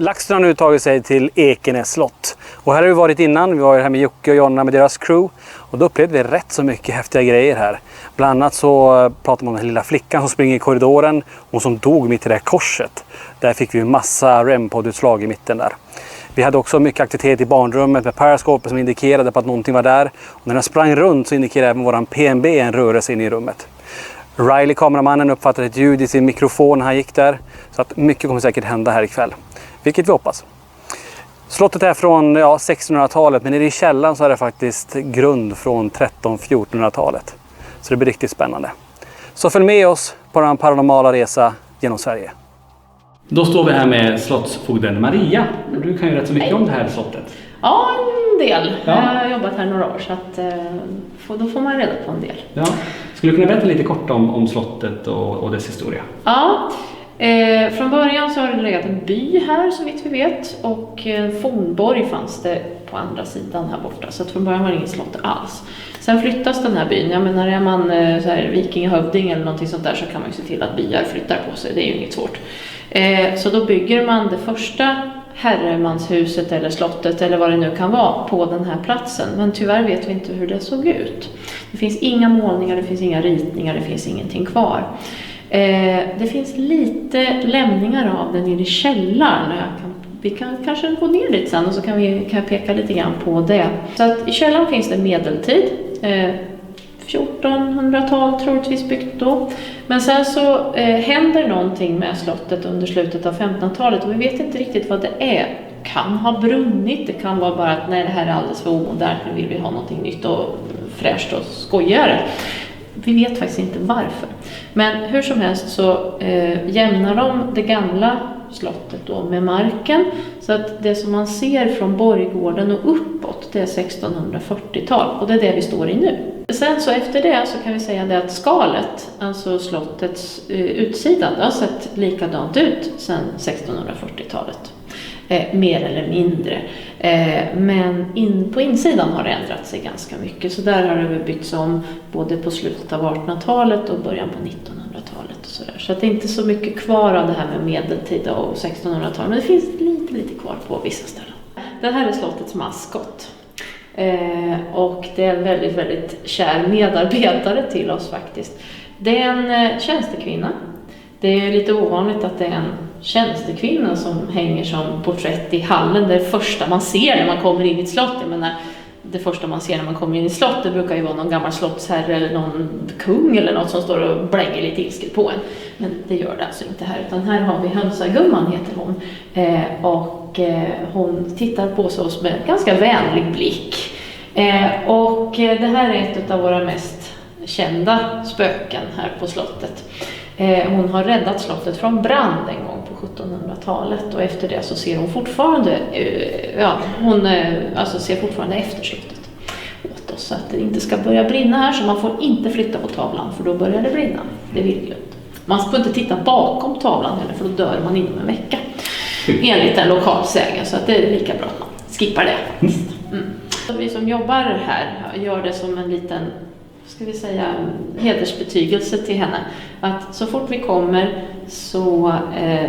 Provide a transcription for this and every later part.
LaxTon har nu tagit sig till Ekenäs slott. Och här har vi varit innan. Vi var här med Jocke och Jonna med deras crew. Och då upplevde vi rätt så mycket häftiga grejer här. Bland annat så pratade man om den lilla flickan som springer i korridoren. Och som dog mitt i det här korset. Där fick vi en massa REM-poddutslag i mitten där. Vi hade också mycket aktivitet i barnrummet med periscope som indikerade på att någonting var där. Och när den sprang runt så indikerade även våran PNB en rörelse in i rummet. Riley, kameramannen, uppfattade ett ljud i sin mikrofon när han gick där. Så att mycket kommer säkert hända här ikväll. Vilket vi hoppas. Slottet är från 1600-talet, men i källaren så är det faktiskt grund från 1300-1400-talet. Så det blir riktigt spännande. Så följ med oss på den paranormala resa genom Sverige. Då står vi här med slottsfogden Maria. Du kan ju rätt så mycket om det här slottet. Ja, en del. Ja. Jag har jobbat här några år så att, då får man reda på en del. Ja. Skulle du kunna berätta lite kort om slottet och dess historia? Ja, från början så har det legat en by här så vitt vi vet. Och fornborg fanns det på andra sidan här borta. Så att från början var det inget slott alls. Sen flyttas den här byn. Jag menar, är man så här, vikingahövding eller någonting sånt där så kan man ju se till att byar flyttar på sig. Det är ju inget svårt. Så då bygger man det första herremanshuset eller slottet eller vad det nu kan vara på den här platsen. Men tyvärr vet vi inte hur det såg ut. Det finns inga målningar, det finns inga ritningar, det finns ingenting kvar. Det finns lite lämningar av den i källaren. Vi kan kanske gå ner dit sen och så kan jag peka lite grann på det. Så att i källaren finns det medeltid. 1400-tal troligtvis byggt då. Men sen så händer någonting med slottet under slutet av 1500-talet och vi vet inte riktigt vad det är. Kan ha brunnit, det kan vara bara att nej, det här är alldeles för omodernt, nu vill vi ha någonting nytt och fräscht och skojigare. Vi vet faktiskt inte varför. Men hur som helst så jämnar de det gamla slottet då med marken. Så att det som man ser från borggården och uppåt, det är 1640-tal. Och det är det vi står i nu. Sen så efter det så kan vi säga det att skalet, alltså slottets utsida, det har sett likadant ut sedan 1640-talet. Mer eller mindre. Men på insidan har det ändrat sig ganska mycket. Så där har det byggts om både på slutet av 1800-talet och början på 1900-talet. Och så att det är inte så mycket kvar av det här med medeltida och 1600-talet. Men det finns lite kvar på vissa ställen. Det här är slottets maskot. Och det är en väldigt, väldigt kär medarbetare till oss faktiskt. Det är en tjänstekvinna. Det är lite ovanligt att det är en tjänstekvinna som hänger som porträtt i hallen. Det är det första man ser när man kommer in i ett slott. Jag menar, det första man ser när man kommer in i ett slott, det brukar ju vara någon gammal slottsherre eller någon kung eller något som står och blänger lite ilsket på en. Men det gör det alltså inte här, utan här har vi hönsagumman heter hon. Och hon tittar på oss med ganska vänlig blick. Och det här är ett av våra mest kända spöken här på slottet. Hon har räddat slottet från brand en gång på 1700-talet och efter det så ser hon fortfarande ser fortfarande efter slottet åt oss så att det inte ska börja brinna här, så man får inte flytta på tavlan för då börjar det brinna. Det vill ju inte. Man får inte titta bakom tavlan heller för då dör man inom en vecka. Enligt en lokal sägen, så att det är lika bra att man skippar det faktiskt. Så vi som jobbar här gör det som en liten, ska vi säga, hedersbetygelse till henne. Att så fort vi kommer så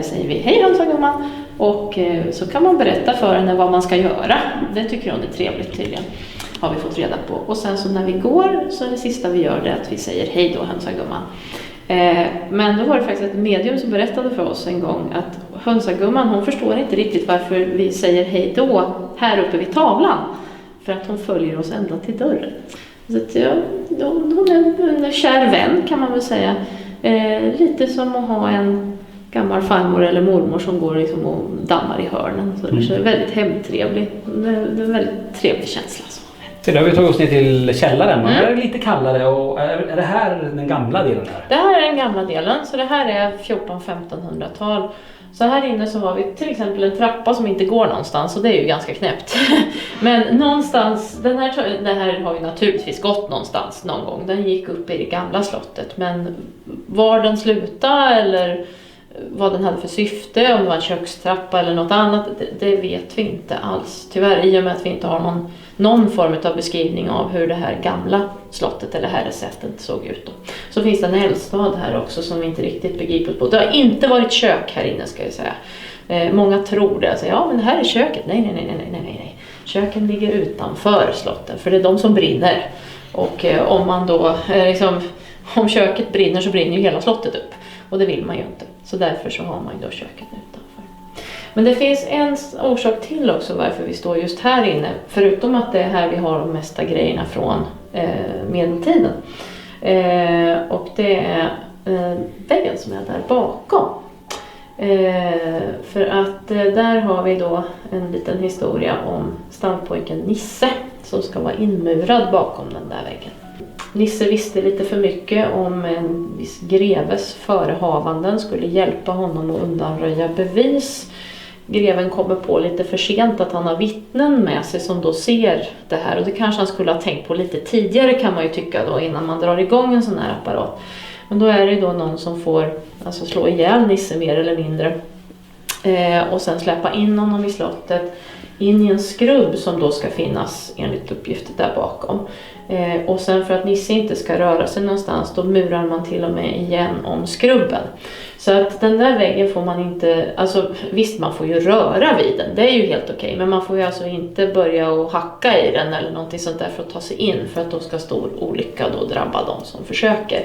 säger vi hej hönsagumman och så kan man berätta för henne vad man ska göra. Det tycker hon är trevligt tydligen, har vi fått reda på. Och sen så när vi går så är det sista vi gör det att vi säger hej då hönsagumman. Men då var det faktiskt ett medium som berättade för oss en gång att hönsagumman, hon förstår inte riktigt varför vi säger hej då här uppe vid tavlan. För att hon följer oss ända till dörren. Så att, hon är en kär vän kan man väl säga. Lite som att ha en gammal farmor eller mormor som går liksom och dammar i hörnen. Så det är väldigt hemtrevlig. Det är en väldigt trevlig känsla. Så då har vi tagit oss ner till källaren. Det är lite kallare. Och är det här den gamla delen här? Det här är den gamla delen. Så det här är 1400-1500-tal. Så här inne så har vi till exempel en trappa som inte går någonstans och det är ju ganska knäppt. Men någonstans, det här har ju naturligtvis gått någonstans någon gång. Den gick upp i det gamla slottet, men var den slutade eller vad den hade för syfte, om det var en kökstrappa eller något annat, det vet vi inte alls. Tyvärr, i och med att vi inte har någon form av beskrivning av hur det här gamla slottet eller herresättet såg ut då. Så finns det en eldstad här också som vi inte riktigt begriper på. Det har inte varit kök här inne ska jag säga. Många tror det. Alltså, ja, men det här är köket. Nej. Köken ligger utanför slottet. För det är de som brinner. Och om man då om köket brinner så brinner ju hela slottet upp. Och det vill man ju inte. Så därför så har man ju då köket utanför. Men det finns en orsak till också varför vi står just här inne. Förutom att det är här vi har de mesta grejerna från medeltiden. Och det är väggen som är där bakom. För att där har vi då en liten historia om stallpojken Nisse som ska vara inmurad bakom den där väggen. Nisse visste lite för mycket om en viss greves förehavanden, skulle hjälpa honom att undanröja bevis. Greven kommer på lite för sent att han har vittnen med sig som då ser det här. Och det kanske han skulle ha tänkt på lite tidigare, kan man ju tycka då, innan man drar igång en sån här apparat. Men då är det då någon som får slå ihjäl Nisse mer eller mindre. Och sen släppa in honom i slottet. In i en skrubb som då ska finnas enligt uppgifter där bakom. Och sen för att Nisse inte ska röra sig någonstans, då murar man till och med igen om skrubben. Så att den där väggen får man inte, visst man får ju röra vid den, det är ju helt okej. Men man får ju alltså inte börja och hacka i den eller någonting sånt där för att ta sig in. För att då ska stor olycka då drabba de som försöker.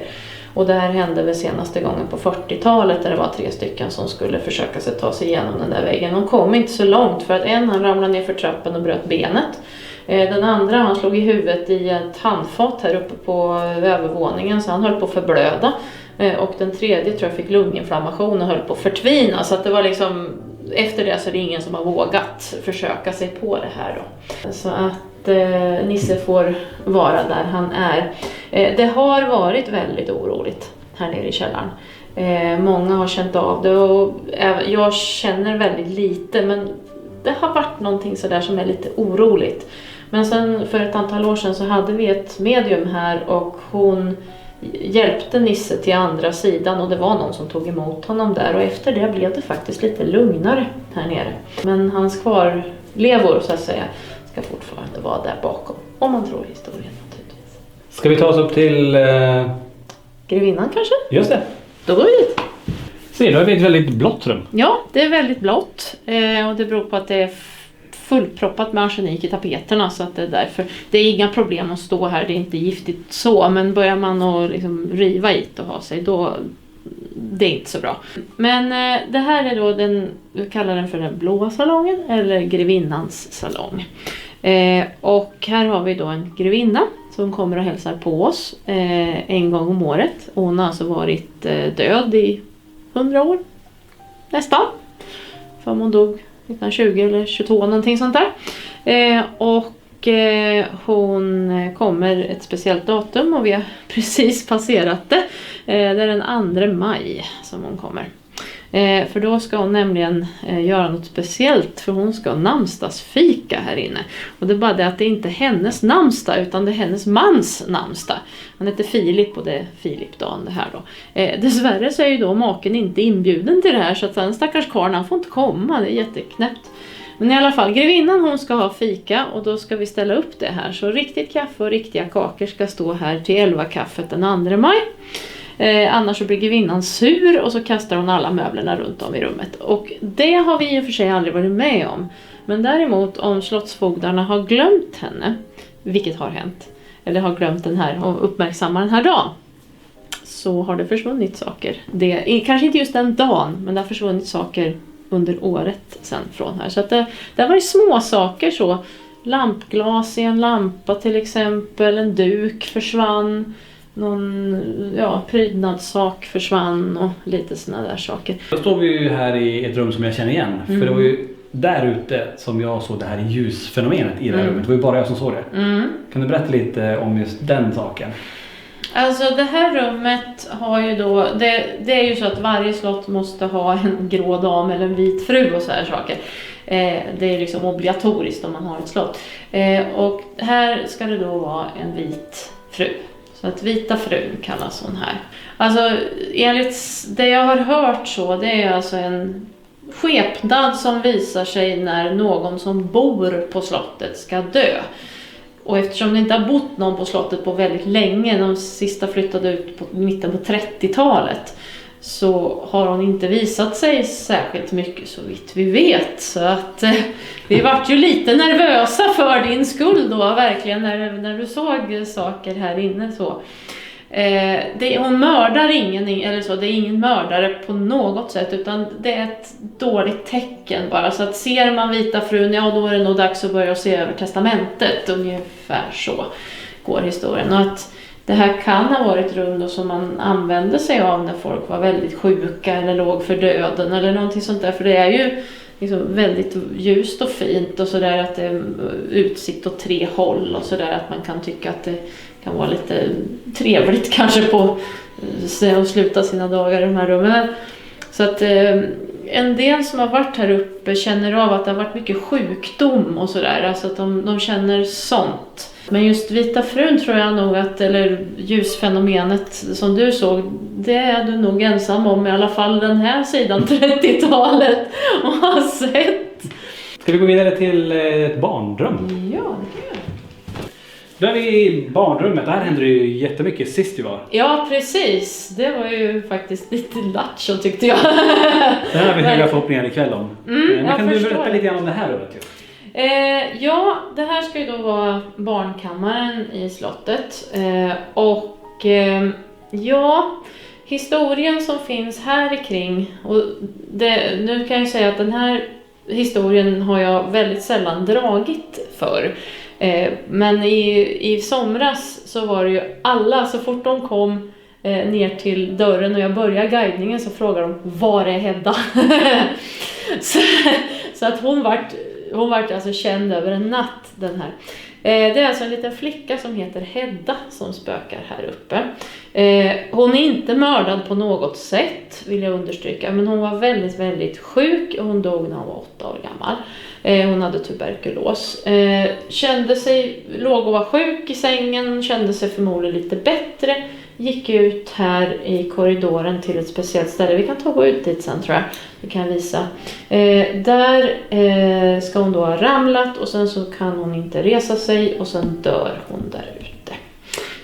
Och det här hände väl senaste gången på 40-talet där det var 3 stycken som skulle försöka sig ta sig igenom den där väggen. De kom inte så långt för att han ramlade ner för trappen och bröt benet. Den andra han slog i huvudet i ett handfat här uppe på övervåningen så han höll på att förblöda. Och den tredje tror jag fick lunginflammation och höll på att förtvina. Så att det var efter det så är det ingen som har vågat försöka sig på det här då. Så att Nisse får vara där han är. Det har varit väldigt oroligt här nere i källaren. Många har känt av det och jag känner väldigt lite, men det har varit någonting sådär som är lite oroligt. Men sen för ett antal år sedan så hade vi ett medium här och hon hjälpte Nisse till andra sidan och det var någon som tog emot honom där och efter det blev det faktiskt lite lugnare här nere. Men hans kvarlevor så att säga ska fortfarande vara där bakom, om man tror historien naturligtvis. Ska vi ta oss upp till Grevinnan kanske? Just det. Då går vi dit. Se, då är det ett väldigt blått rum. Ja, det är väldigt blått och det beror på att det är fullproppat med arsenik i tapeterna så att det är därför. Det är inga problem att stå här, det är inte giftigt så, men börjar man att riva hit och ha sig då det är inte så bra. Men det här är då vi kallar den för den blåa salongen eller grevinnans salong. Och här har vi då en grevinna som kommer och hälsar på oss en gång om året. Hon har alltså varit död i 100 år nästan. För hon dog 1920 eller 22 någonting sånt där. Och hon kommer ett speciellt datum och vi har precis passerat det. Det är den 2 maj som hon kommer. För då ska hon nämligen göra något speciellt för hon ska namnsdagsfika här inne. Och det är bara det att det inte är hennes namnsdag utan det är hennes mans namnsdag. Han heter Filip och det är Filipdagen det här då. Dessvärre så är ju då maken inte inbjuden till det här så att den stackars karln han får inte komma, det är jätteknäppt. Men i alla fall, grevinnan hon ska ha fika och då ska vi ställa upp det här. Så riktigt kaffe och riktiga kakor ska stå här till 11-kaffet den 2 maj. Annars så blir grevinnan sur och så kastar hon alla möblerna runt om i rummet. Och det har vi i och för sig aldrig varit med om. Men däremot om slottsfogdarna har glömt henne, vilket har hänt, eller har glömt den här och uppmärksammar den här dagen, så har det försvunnit saker. Kanske inte just den dagen, men det har försvunnit saker under året sen från här. Så att det har varit små saker så. Lampglas i en lampa till exempel, en duk försvann. Någon prydnadssak försvann och lite såna där saker. Då står vi ju här i ett rum som jag känner igen. För det var ju där ute som jag såg det här ljusfenomenet i det här rummet. Det var ju bara jag som såg det. Kan du berätta lite om just den saken? Alltså det här rummet har ju då, det är ju så att varje slott måste ha en grå dam eller en vit fru och så här saker. Det är liksom obligatoriskt om man har ett slott. Och här ska det då vara en vit fru. Så att vita frun kallas hon här. Alltså enligt det jag har hört så, det är alltså en skepnad som visar sig när någon som bor på slottet ska dö. Och eftersom det inte har bott någon på slottet på väldigt länge, de sista flyttade ut på mitten på 30-talet, så har hon inte visat sig särskilt mycket så vitt vi vet. Så att vi vart ju lite nervösa för din skull då verkligen när du såg saker här inne så. Hon mördar ingen, eller så, det är ingen mördare på något sätt, utan det är ett dåligt tecken bara. Så att ser man Vita frun, ja då är det nog dags att börja se över testamentet, ungefär så går historien. Och att det här kan ha varit rum då som man använde sig av när folk var väldigt sjuka eller låg för döden eller någonting sånt där, för det är ju liksom väldigt ljust och fint och sådär, att det är utsikt åt 3 håll och sådär, att man kan tycka att det kan vara lite trevligt kanske på att sluta sina dagar i de här rummen. Så att en del som har varit här uppe känner av att det har varit mycket sjukdom och sådär, alltså att de känner sånt. Men just Vita frun tror jag nog att, eller ljusfenomenet som du såg, det är du nog ensam om, i alla fall den här sidan 30-talet och har sett. Ska vi gå vidare till ett barnrum? Ja, det kan jag. Då är vi i barnrummet. Där händer det ju jättemycket sist vi var. Ja, precis. Det var ju faktiskt lite lattjo tyckte jag. Det här har vi höga förhoppningar ikväll om. Men kan du berätta lite grann om det här rummet? Ja, det här ska ju då vara barnkammaren i slottet. Ja, historien som finns här kring, och nu kan jag säga att den här historien har jag väldigt sällan dragit för. Men i somras så var det ju alla, så fort de kom ner till dörren och jag började guidningen så frågade de, var är Hedda? så att hon vart alltså känd över en natt, den här. Det är alltså en liten flicka som heter Hedda som spökar här uppe. Hon är inte mördad på något sätt, vill jag understryka, men hon var väldigt, väldigt sjuk och hon dog när hon var 8 år gammal. Hon hade tuberkulos. Låg och var sjuk i sängen, kände sig förmodligen lite bättre. Gick ut här i korridoren till ett speciellt ställe. Vi kan gå ut dit sen tror jag. Det kan jag visa. Där ska hon då ha ramlat och sen så kan hon inte resa sig och sen dör hon där ute.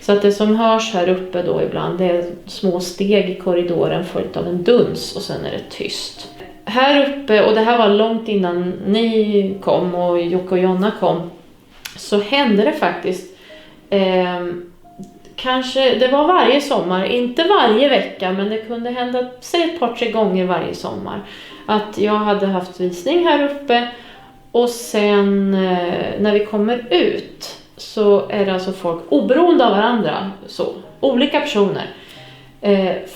Så att det som hörs här uppe då ibland, det är små steg i korridoren följt av en duns och sen är det tyst. Här uppe, och det här var långt innan ni kom och Jocke och Jonna kom, så hände det faktiskt kanske, det var varje sommar, inte varje vecka, men det kunde hända säg ett par 3 gånger varje sommar att jag hade haft visning här uppe och sen när vi kommer ut så är det alltså folk oberoende av varandra, så olika personer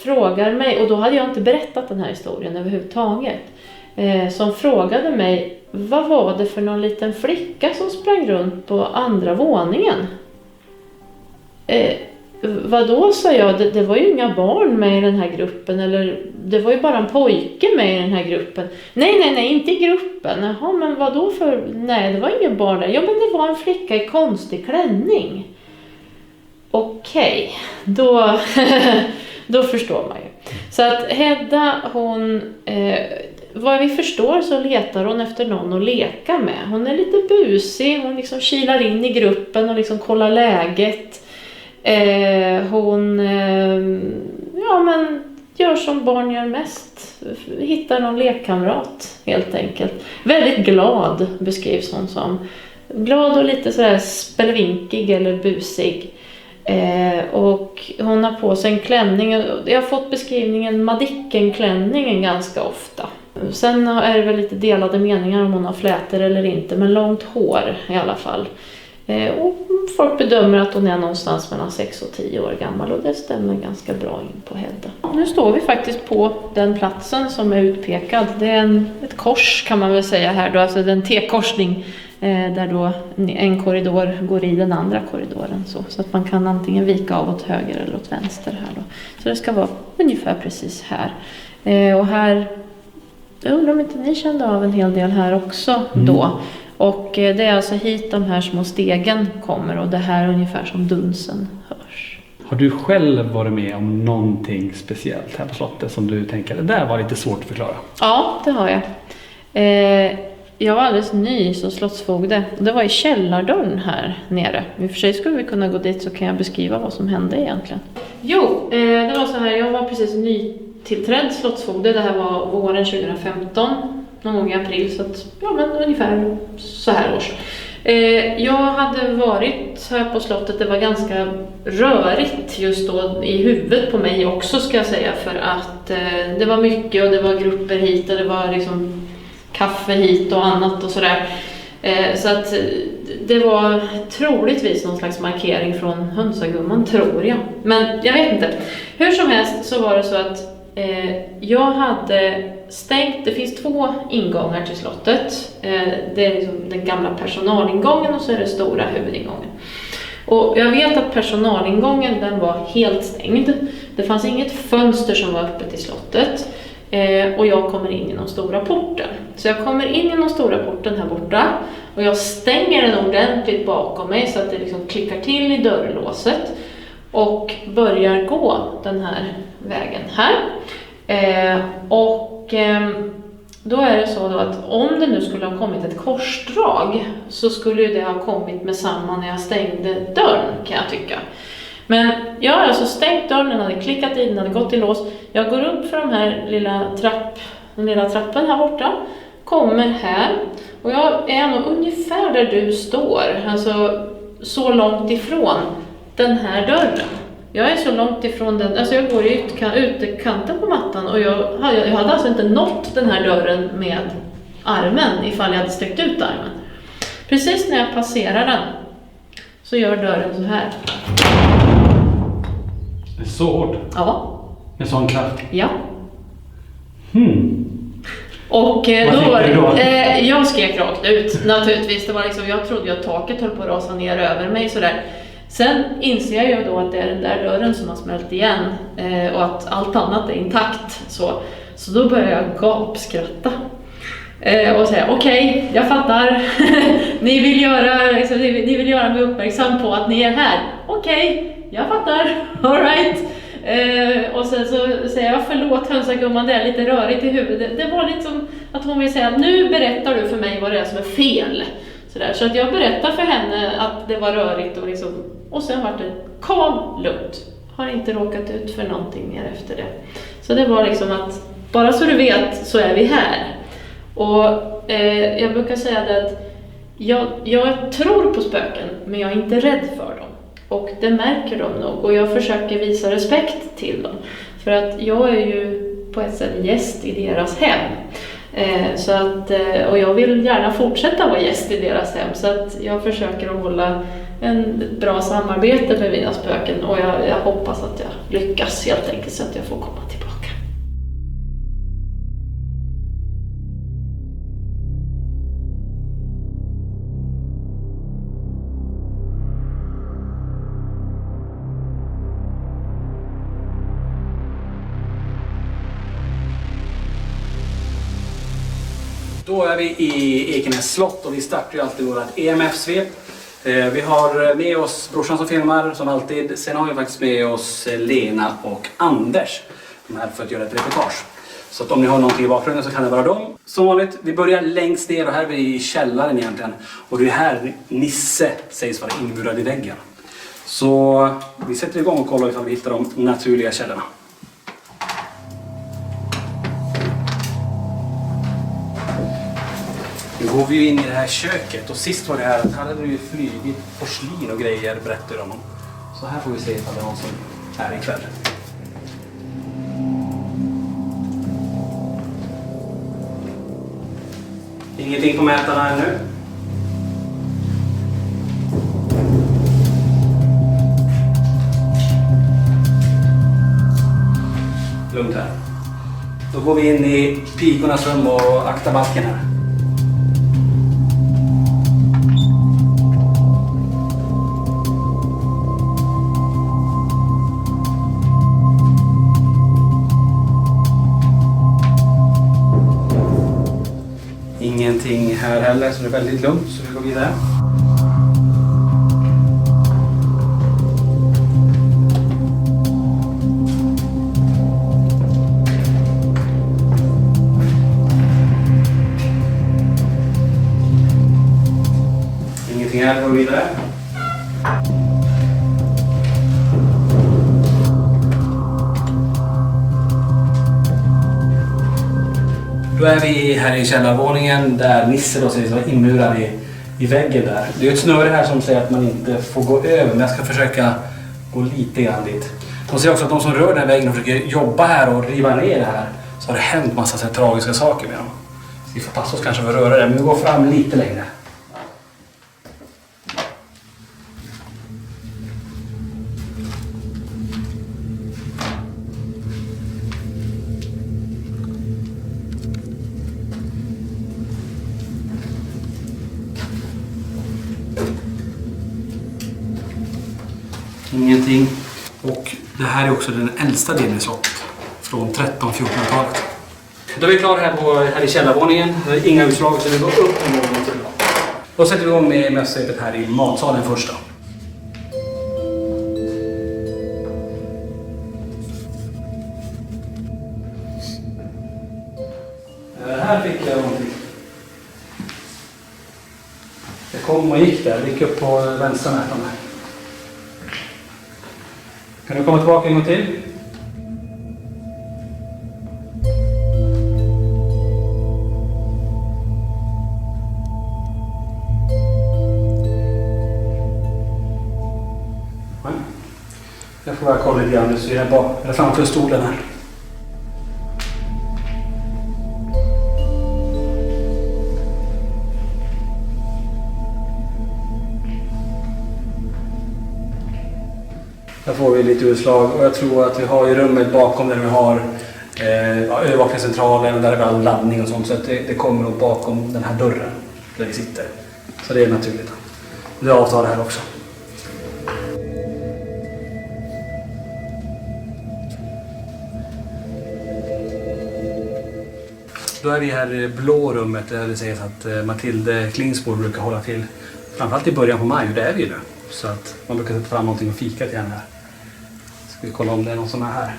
frågar mig, och då hade jag inte berättat den här historien överhuvudtaget, som frågade mig, vad var det för någon liten flicka som sprang runt på andra våningen? Vadå, sa jag, det var ju inga barn med i den här gruppen, eller det var ju bara en pojke med i den här gruppen. Nej, inte i gruppen. Jaha, men vadå för, nej det var ingen barn där. Ja, men det var en flicka i konstig klänning. Okej, då förstår man ju. Så att Hedda, hon, vad vi förstår så letar hon efter någon att leka med. Hon är lite busig, hon liksom kilar in i gruppen och liksom kollar läget. Hon gör som barn gör mest, hittar någon lekkamrat helt enkelt. Väldigt glad beskrivs hon som. Glad och lite sådär spelvinkig eller busig. Och hon har på sig en klänning. Jag har fått beskrivningen Madicken-klänningen ganska ofta. Sen är det väl lite delade meningar om hon har flätor eller inte, men långt hår i alla fall. Och folk bedömer att hon är någonstans mellan 6 och 10 år gammal, och det stämmer ganska bra in på Hedda. Nu står vi faktiskt på den platsen som är utpekad. Det är ett kors kan man väl säga här då, alltså en T-korsning där då en korridor går i den andra korridoren så att man kan antingen vika av åt höger eller åt vänster här då. Så det ska vara ungefär precis här. Och här, jag undrar om inte ni kände av en hel del här också då. Och det är alltså hit de här små stegen kommer, och det här är ungefär som dunsen hörs. Har du själv varit med om någonting speciellt här på slottet som du tänker, det där var lite svårt att förklara? Ja, det har jag. Jag var alldeles ny som slottsfogde. Det var i källardörren här nere. I och för sig skulle vi kunna gå dit så kan jag beskriva vad som hände egentligen. Jo, det var så här, jag var precis nytillträdd slottsfogde. Det här var våren 2015, någon gång i april, så att, ja, men ungefär så här års. Jag hade varit här på slottet, det var ganska rörigt just då i huvudet på mig också, ska jag säga, för att det var mycket och det var grupper hit och det var liksom kaffe hit och annat och sådär. Så att det var troligtvis någon slags markering från hönsagumman, tror jag. Men jag vet inte. Hur som helst så var det så att jag hade stängt, det finns 2 ingångar till slottet. Det är liksom den gamla personalingången och så är det stora huvudingången. Och jag vet att personalingången, den var helt stängd. Det fanns inget fönster som var öppet i slottet. Och jag kommer in genom stora porten. Så jag kommer in genom stora porten här borta. Och jag stänger den ordentligt bakom mig så att det liksom klickar till i dörrlåset. Och börjar gå den här vägen här. Då är det så då att om det nu skulle ha kommit ett korsdrag så skulle det ha kommit med samma när jag stängde dörren, kan jag tycka. Men jag har alltså stängt dörren, den hade klickat i, den hade gått i lås. Jag går upp för den lilla trappen här borta, kommer här och jag är nog ungefär där du står, alltså så långt ifrån den här dörren. Jag är så långt ifrån den, alltså jag går i utkanten på mattan och jag hade alltså inte nått den här dörren med armen ifall jag hade sträckt ut armen. Precis när jag passerar den så gör dörren så här. Det är så hårt? Ja. Med sån kraft? Ja. Vad Och tänkte du då? Jag skrek rakt ut, naturligtvis. Det var liksom, jag trodde att taket höll på att rasa ner över mig sådär. Sen inser jag ju då att det är den där dörren som har smält igen och att allt annat är intakt. Så då börjar jag gapskratta. Och säga, okej, jag fattar. ni vill göra mig uppmärksam på att ni är här. Okej, jag fattar. All right. Och sen så säger jag, förlåt hönsagumman, det är lite rörigt i huvudet. Det var liksom att hon vill säga, nu berättar du för mig vad det är som är fel. Så att jag berättar för henne att det var rörigt och sen var det lugnt. Har inte råkat ut för någonting mer efter det. Så det var liksom att, bara så du vet så är vi här. Och jag brukar säga det att jag tror på spöken, men jag är inte rädd för dem. Och det märker de nog, och jag försöker visa respekt till dem. För att jag är ju på ett sätt gäst i deras hem. Och jag vill gärna fortsätta vara gäst i deras hem. Så att jag försöker att hålla en bra samarbete med mina spöken. Och jag hoppas att jag lyckas helt enkelt så att jag får komma tillbaka. Då är vi i Ekenäs slott och vi startar ju alltid vårt EMF-svep. Vi har med oss brorsan som filmar som alltid. Sen har vi faktiskt med oss Lena och Anders. De här för att göra ett reportage. Så att om ni har någonting i bakgrunden så kan det vara dem. Som vanligt, vi börjar längst ner och här är vi i källaren egentligen. Och det är här Nisse sägs vara inmurad i väggen. Så vi sätter igång och kollar ifall vi hittar de naturliga källorna. Nu går vi ju in i det här köket och sist var det här att här hade det ju flygit porslin och grejer, berättade de om. Så här får vi se ifall det är någon som är ikväll. Ingenting på mätarna ännu. Lugnt här. Då går vi in i pikornas rum och aktar balken här. Ingenting här heller, så det är väldigt lugnt, så vi går vidare. Ingenting här, går vidare. Då är vi här i källarvåningen där Nisse då sägs vara inmurad i väggen där. Det är ett snöre här som säger att man inte får gå över, men jag ska försöka gå lite grann dit. De säger också att de som rör den här väggen och försöker jobba här och riva ner det här, så har det hänt massa så här tragiska saker med dem. Så vi får passa oss kanske för att röra det, men vi går fram lite längre. Ingenting. Och det här är också den äldsta delen i slottet. Från 1300-1400-talet. Då är vi klara här i källarvåningen. Inga utslag, så vi går upp en våning till. Då sätter vi igång med mässrepet här i matsalen första. Här fick jag någonting. Det kom och gick där. Det gick upp på vänstra nätan här. Kan du komma tillbaka en gång till? Jag får bara kolla lite grann, nu ser jag bara framför stolen här. Där får vi lite utslag och jag tror att vi har i rummet bakom där vi har övervakningscentralen och där vi har laddning och sånt, så att det kommer nog bakom den här dörren där vi sitter. Så det är naturligt. Det är avtal här också. Då är vi här i blå rummet där det sägs att Mathilde Klingsborg brukar hålla till. Framförallt i början på maj, och det är vi nu. Så att man brukar sätta fram någonting och fika till henne här. Ska vi kolla om det är någon som är här.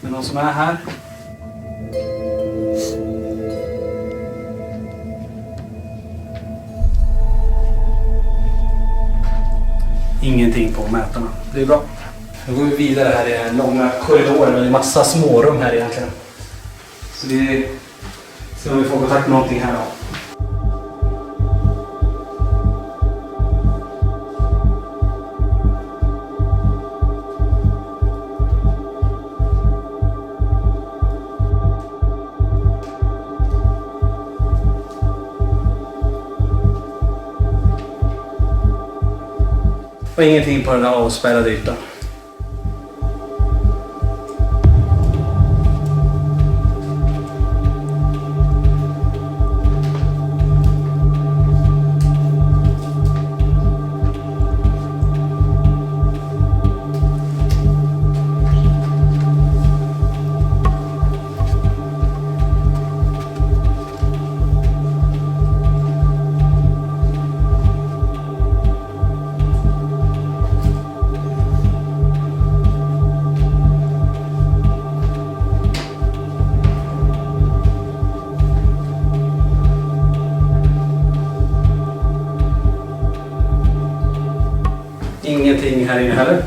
Men någon som är här? Ingenting på mätarna. Det är bra. Nu går vi vidare här i den långa korridoren med en massa smårum här egentligen. Så vi ser om vi får kontakt med någonting här då. Och ingenting på den här avspärrade ytan. Ingenting här inne heller.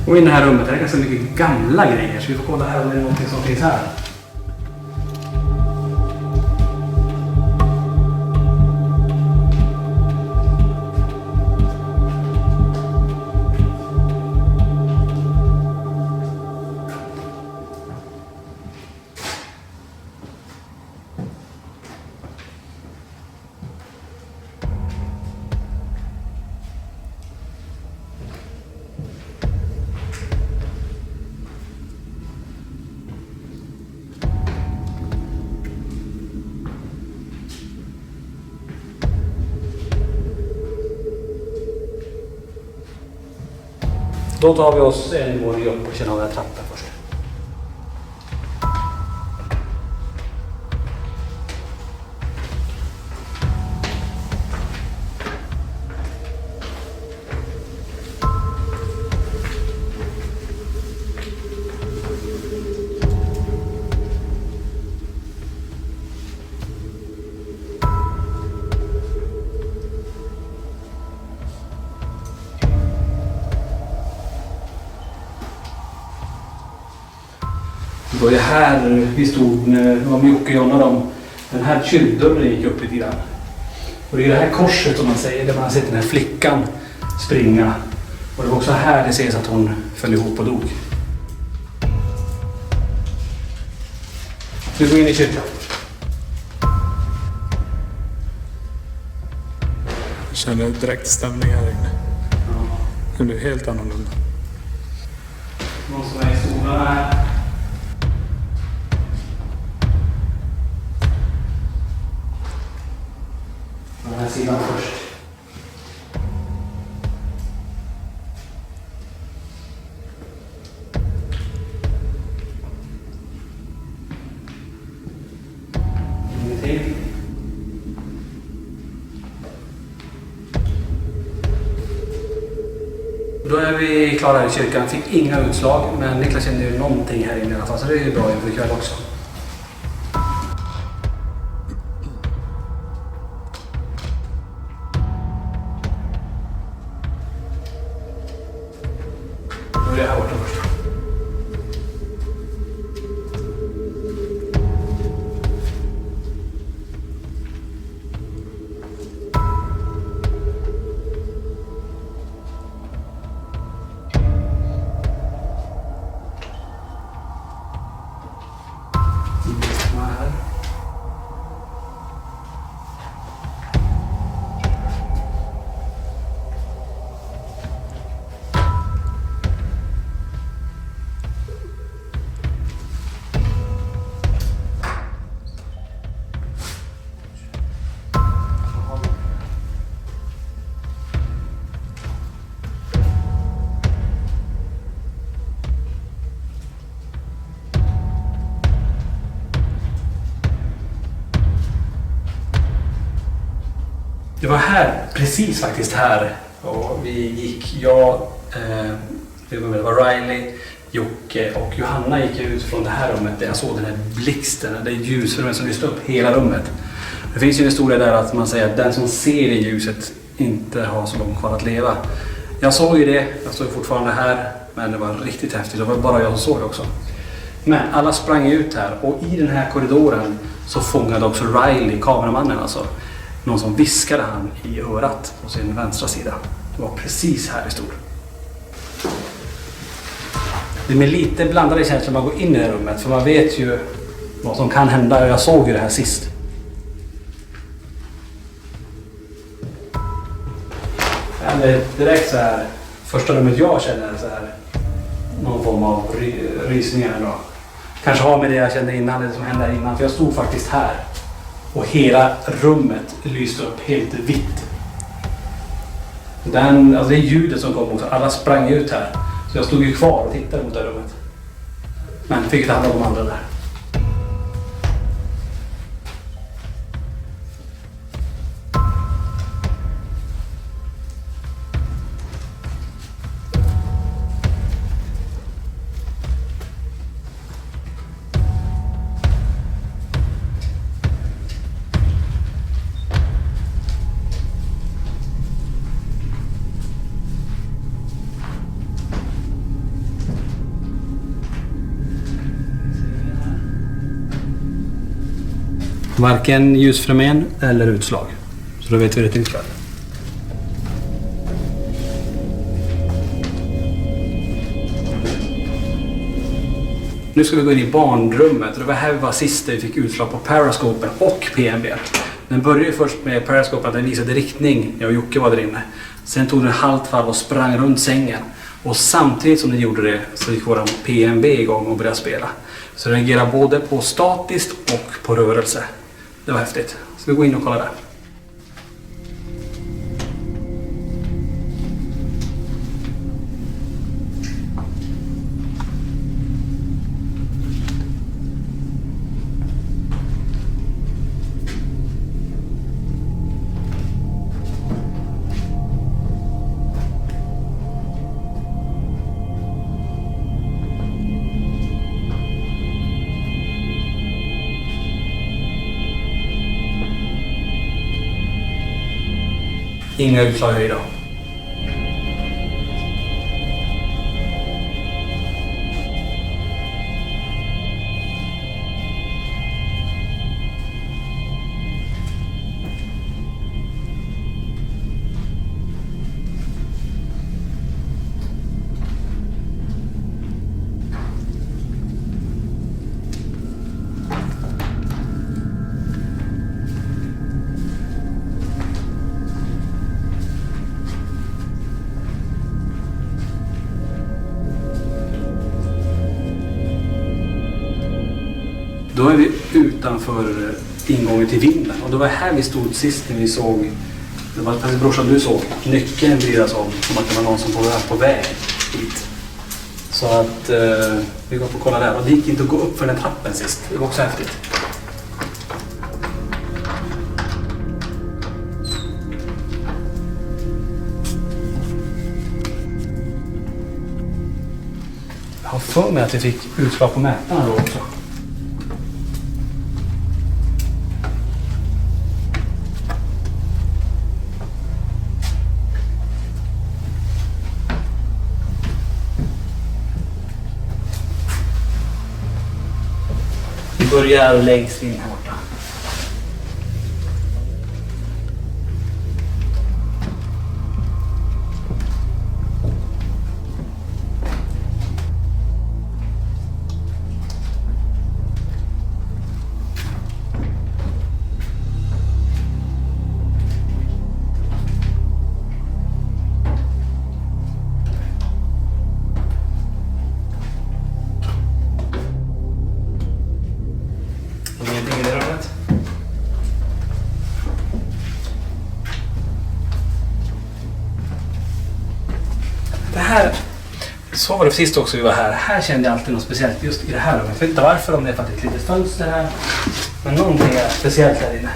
Och i det här rummet är det ganska mycket gamla grejer, så vi får kolla här om det är någonting som finns här. Då tar vi oss en våning upp och känner av den här trappen först. Det var ju här vi stod när det var Jocke och Jonna. Den här kyrkdörren gick upp lite grann. Och det är det här korset som man säger, där man har sett den här flickan springa. Och det var också här det ses att hon föll ihop och dog. Vi går in i kyrkan. Jag känner direkt stämning här inne. Ja. Det blir helt annorlunda. Någon som är i stolarna här. Den här sidan först. Ingenting. Då är vi klara här i kyrkan. Fick inga utslag, men Niklas kände ju någonting här inne i alla fall, så det är ju bra inför ikväll också. Då är det här borta först. Det var här, precis faktiskt här, och vi gick, det var Riley, Jocke och Johanna gick ut från det här rummet där jag såg den här blixten, det ljusrummet som lyste upp hela rummet. Det finns ju en historia där att man säger att den som ser det ljuset inte har så långt kvar att leva. Jag såg ju det, jag står fortfarande här, men det var riktigt häftigt, det var bara jag som såg det också. Men alla sprang ut här, och i den här korridoren så fångade också Riley, kameramannen alltså, någon som viskade han i örat på sin vänstra sida. Det var precis här det stod. Det är med lite blandade känslor man går in i det rummet, för man vet ju vad som kan hända. Jag såg ju det här sist. Eller direkt så här, första rummet jag känner så här, någon form av rysningar då. Kanske har med det jag kände innan, det som hände innan, för jag stod faktiskt här. Och hela rummet lyste upp helt vitt. Alltså det är ljudet som kom också. Alla sprang ut här. Så jag stod ju kvar och tittade mot det rummet. Men fick ta hand om de andra där. Varken ljusfenomen eller utslag. Så då vet vi det till ikväll. Nu ska vi gå in i barnrummet. Det var här vi var sist vi fick utslag på Periscopen och PNB. Den började först med Periscopen, den visade riktning. Jag och Jocke var där inne. Sen tog den halvt fall och sprang runt sängen. Och samtidigt som den gjorde det så gick våran PNB igång och började spela. Så den reagerar både på statiskt och på rörelse. Det var häftigt. Så vi går in och kollar där. Inga utslag idag. Då är vi utanför ingången till vinden. Och det var här vi stod sist när vi såg, det var kanske brorsan du såg, nyckeln vridas om, som att det var någon som var på väg hit. Så att vi går på och kolla där. Och det gick inte att gå upp för den trappen sist. Det var också häftigt. Jag har för mig att vi fick utslag på mätarna då också. Vi börjar längst in här borta. Ingenting i det rummet. Det här, så var det sist också vi var här. Här kände jag alltid något speciellt just i det här rummet. Jag vet inte varför, om det är för att det är ett litet fönster här. Men någonting är speciellt här inne.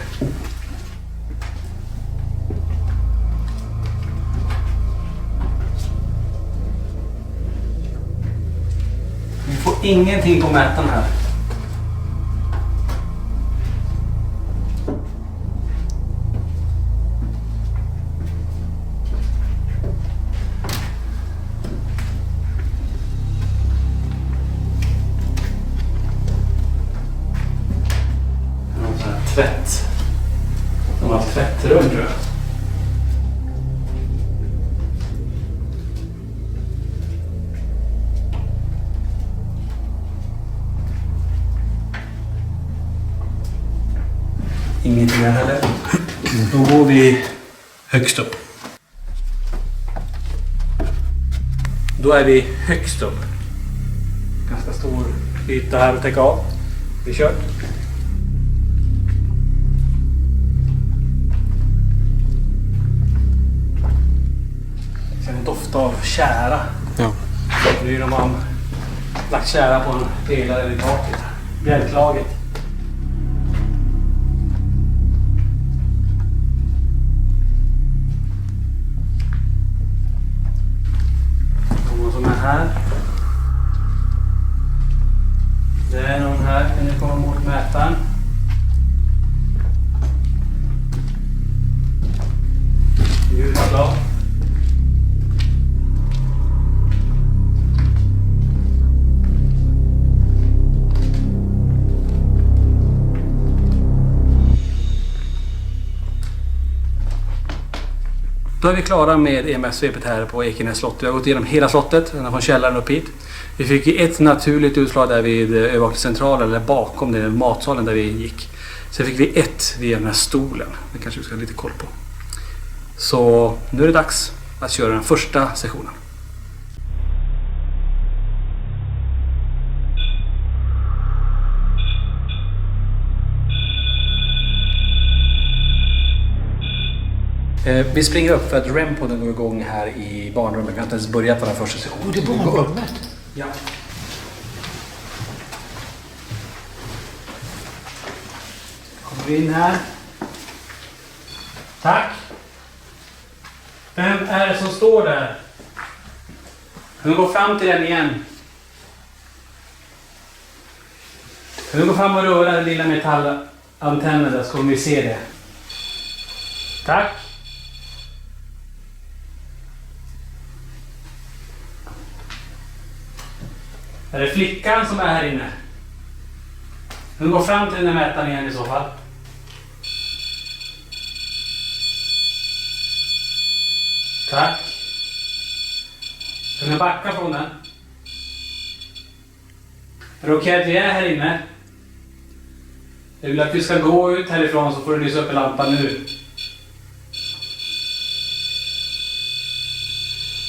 Vi får ingenting på mätaren här. Tvätt. De har tvättrum tror jag. Ingenting här heller. Då går vi högst upp. Då är vi högst upp. Ganska stor yta här att täcka av. Vi kör. En doft av kära. Ja. Det är när man lagt kära på en pelare i taket. Bjälklaget. Någon som är här. Det är någon här. Kan ni komma mot mätaren? Ljusslag. Då är vi klara med EMS-svepet här på Ekenäs slott. Vi har gått igenom hela slottet, från källaren upp hit. Vi fick ett naturligt utslag där vid övervakningscentralen, eller bakom den matsalen där vi gick. Sen fick vi ett vid den här stolen. Det kanske vi ska ha lite koll på. Så nu är det dags att köra den första sessionen. Vi springer upp för att REM-podden går igång här i barnrummet. Vi har inte ens börjat på den första sessionen. Det är barnrummet? Ja. Kommer vi in här. Tack. Vem är det som står där? Kan du gå fram till den igen? Kan du gå fram och röra den lilla metallantennen där så kommer vi se det. Tack. Är det flickan som är här inne? Nu går fram till den här mätaren igen i så fall. Tack. Kan du backa från den? Är det okej att vi är här inne? Jag vill att vi ska gå ut härifrån så får du lysa upp lampan nu.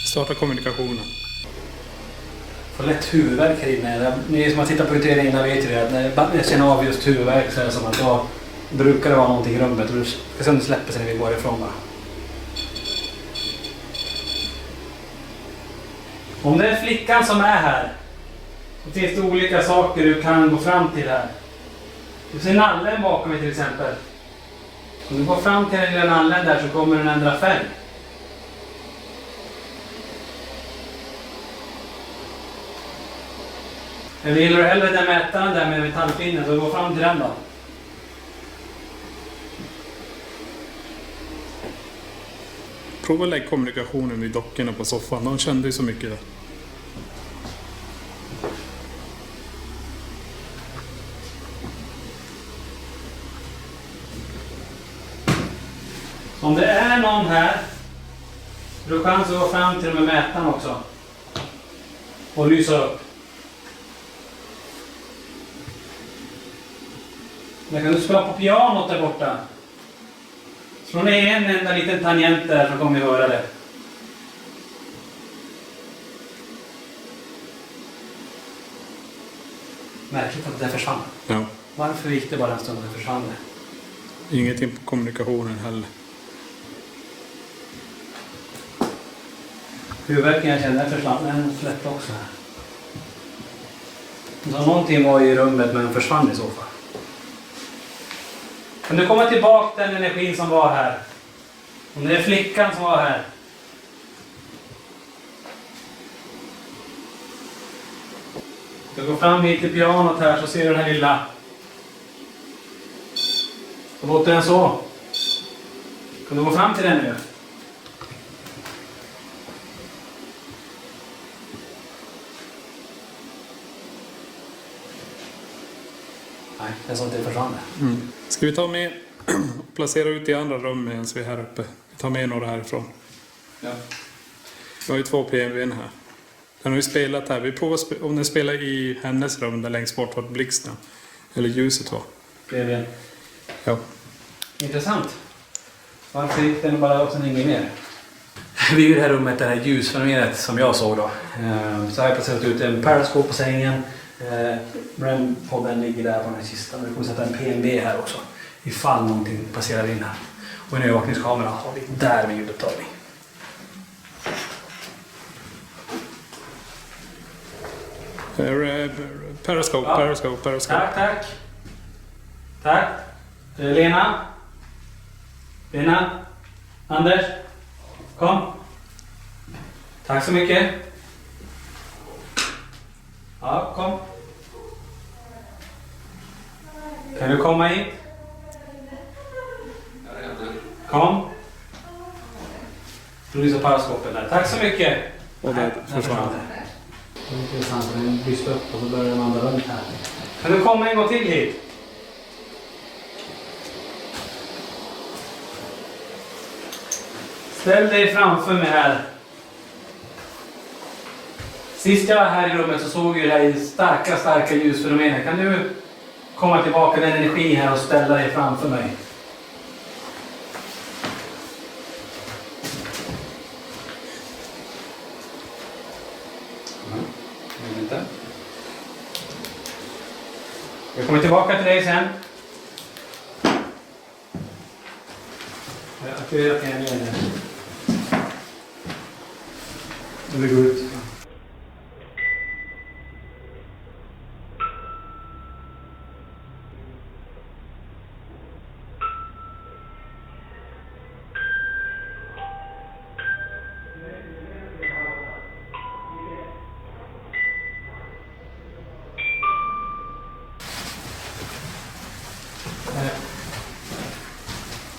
Starta kommunikationen. får lätt huvudvärk här inne. Ni som har tittat på utredningen innan vet ju det, att när jag känner av just huvudvärk så är det som att då brukar det vara någonting i rummet och du ska se om det släpper sig när vi går ifrån bara. Om det är flickan som är här så finns det olika saker du kan gå fram till här. Du ser nallen bakom mig till exempel. Om du går fram till den lilla nallen där så kommer den ändra färg. Eller gillar du hellre den mätaren där med metallpinnen så gå fram till den då. Prova att lägga kommunikationen vid dockorna på soffan. De kände ju så mycket där. Om det är någon här så du chans att gå fram till med mätaren också. Och lysa upp. Men kan du spela på pianot där borta? Från en enda liten tangent där så kommer vi höra det. Märkligt att det försvann. Ja. Varför gick det bara en stund och det försvann det? Ingenting på kommunikationen heller. Huvudvärken jag kände försvann, den släppte också här. Så någonting var i rummet men försvann i så fall. Kan du komma tillbaka den energin som var här? Om det är flickan som var här. Du går fram hit till pianot här så ser du den här lilla. Så låter den så. Kan du gå fram till den nu? Nej, det är som att det försvann. Ska vi ta med och placera ut i andra rum medan vi är här uppe? Vi tar med några härifrån. Ja. Vi har ju 2 PMVn här. Den har ju spelat här. Vi provar om den spelar i hennes rum där längst bort vart blixten. Eller ljuset var. PMVn. Ja. Intressant. Varför gick den bara och sen inget mer? Vi är i det här rummet, det här ljusfenomenet som jag såg då. Så har jag placerat ut en periscope på sängen. REM-podden ligger där på den här kistan. Vi kommer sätta en PMV här också. Ifall någonting passerar in här. Och en övervakningskamera har vi där med ljudupptagning. Periscope, Ja. periscope. Tack. Tack. Lena. Anders. Kom. Tack så mycket. Ja, kom. Kan du komma hit? Kom. Du lyser paraskopen där. Tack så mycket. Och där försvann det. Det är intressant. Den lyste upp och så börjar den andra runt här. Kan du komma en gång till hit? Ställ dig framför mig här. Sist jag var här i rummet så såg vi det här starka ljusfenomenet. Kan du komma tillbaka den energin här och ställa dig framför mig? Inte. Jag kommer tillbaka till dig sen. Jag aktiverar kan jag ner det. Det går ut.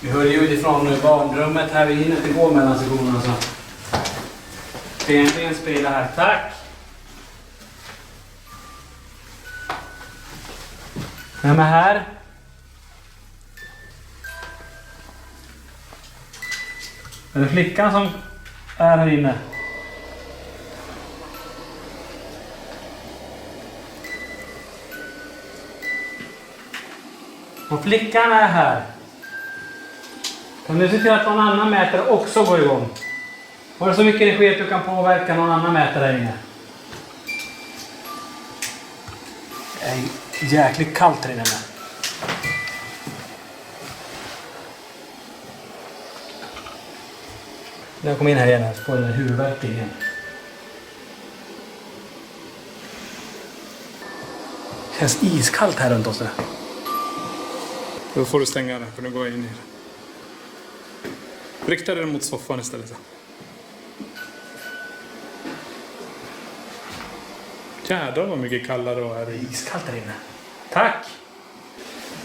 Vi hör ljud ifrån barnrummet här. Vi hinner inte gå mellan sektionerna så. PMVn spelar här. Tack! Vem är här? Är det flickan som är här inne? Och flickan är här. Kan du se till att någon annan mätare också går igång? Har du så mycket energi att du kan påverka någon annan mätare här inne? Det är jäkligt kallt här inne. När jag kom in här igen så får jag den här huvudvärken igen. Det känns iskallt här runt oss nu. Då får du stänga den för nu går jag in i det. Rikta den mot soffan istället. Så. Jädrar vad mycket kallare och är Det är iskallt här inne. Tack!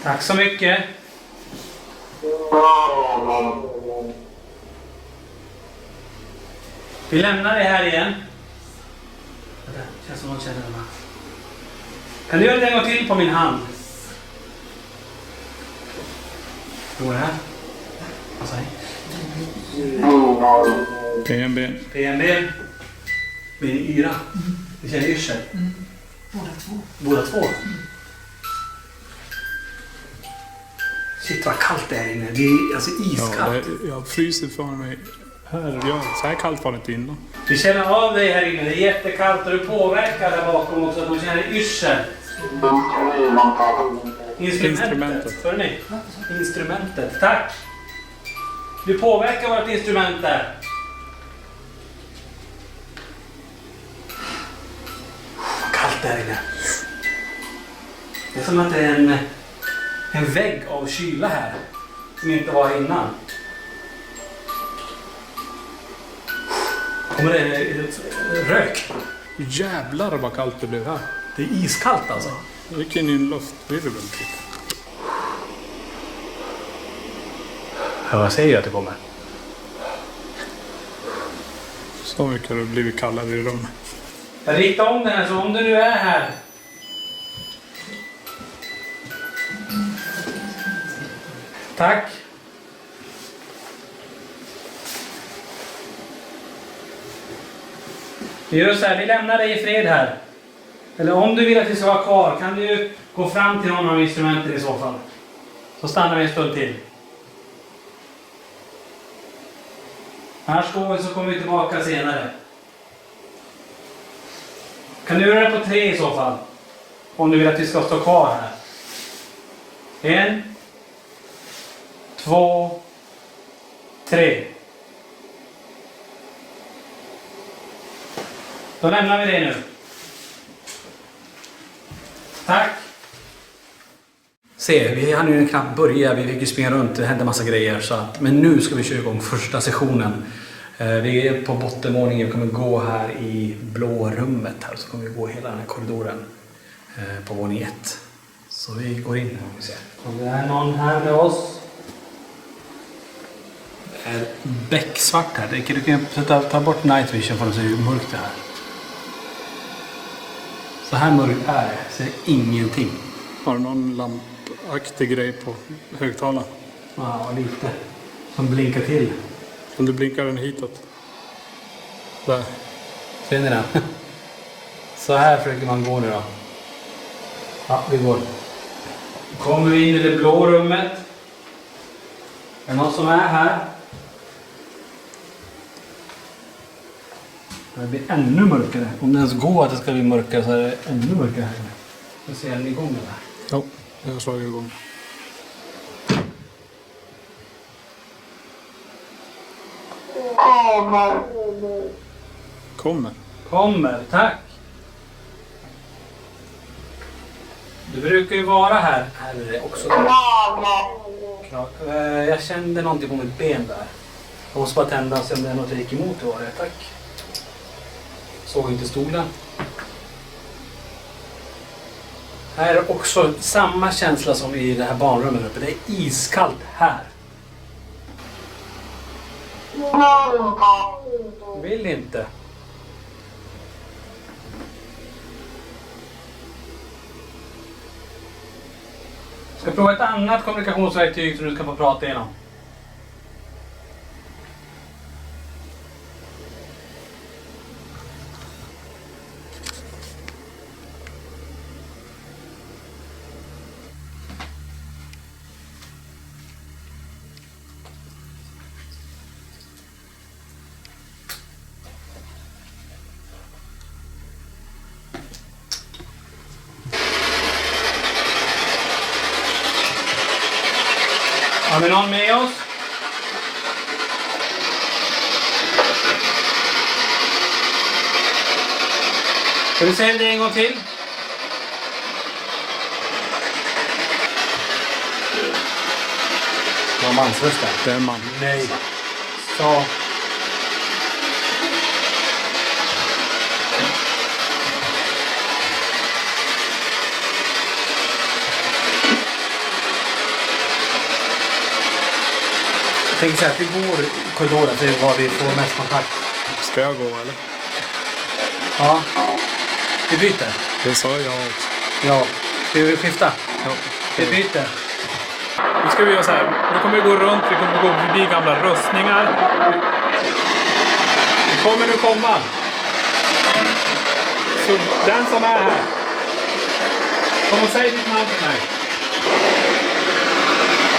Tack så mycket! Vi lämnar det här igen. Det känns som någon känner det. Kan du göra det en gång till på min hand? Hur går det här? Vad säger ni? PNB. PNB. Blir ni yra? Du känner yrsel? Båda två? Shit vad kallt det är här inne. Det är alltså iskallt. Ja, jag fryser för mig. Här, så här kallt var det inte innan. Du känner av dig här inne. Det är jättekallt och du påverkar där bakom också. Att man känner yrsel. Instrumentet. Hör ni? Instrumentet. Tack. Du påverkar vårt instrument där. Vad kallt det är inne. Det är som att det är en vägg av kyla här. Som inte var innan. Kommer det rök? Jävlar vad kallt det blev här. Det är iskallt alltså. Jag gick in i en luftvirvel. Ja, jag säger ju att det kommer. Så mycket har det blivit kallare i rummet. Jag riktar om den här så om du nu är här. Tack. Vi gör så här, vi lämnar dig i fred här. Eller om du vill att vi ska vara kvar kan du gå fram till någon av instrumenten i så fall. Så stannar vi en stund till. Annars går vi så kommer vi tillbaka senare. Kan du göra det på 3 i så fall? Om du vill att vi ska stå kvar här. 1, 2, 3. Då lämnar vi det nu. Tack. Se, vi hann ju knappt börja. Vi fick ju springa runt. Det hände massa grejer. Så att, men nu ska vi köra igång första sessionen. Vi är på bottenvåningen. Vi kommer gå här i blå rummet här. Så kommer vi gå hela den här korridoren på våning 1. Så vi går in nu. Om det är någon här med oss. Det är becksvart här. Du kan ta bort night vision för att se hur mörkt det är. Så här mörkt är det. Ser ingenting. Har du någon lampaktig grej på högtalaren? Ja, lite. Som blinkar till. Om du blinkar den hitåt. Där. Ser ni den? Så här försöker man gå nu då. Ja, vi går. Kommer vi in i det blå rummet. Är det någon som är här? Det blir ännu mörkare. Om det ens går att det ska bli mörkare så är det ännu mörkare här. Nu ser den igång där. Ja, jag har slagit igång. Kommer. Kommer, tack. Du brukar ju vara här. Här är det också. Jag kände någonting på mitt ben där. Jag måste bara tända och se om det är något jag gick emot. Det var det, tack. Såg inte stolen. Här är det också samma känsla som i det här barnrummet uppe. Det är iskallt här. Vill inte. Ska prova ett annat kommunikationsverktyg så du ska få prata igenom. Har vi någon med oss? Ska du säga det en gång till? Det var mansröst där. Det är en man. Nej. Så. Jag tänker så här att vi går i korridoren för var vi får mest kontakt. Ska jag gå eller? Ja. Vi byter. Det sa jag också. Ja. Ska vi skifta? Ja. Vi byter. Nu ska vi göra så här. Nu kommer vi gå runt. Vi kommer gå förbi gamla rustningar. Vi kommer nu komma. Så den som är här. Kom och säg ditt namn till mig.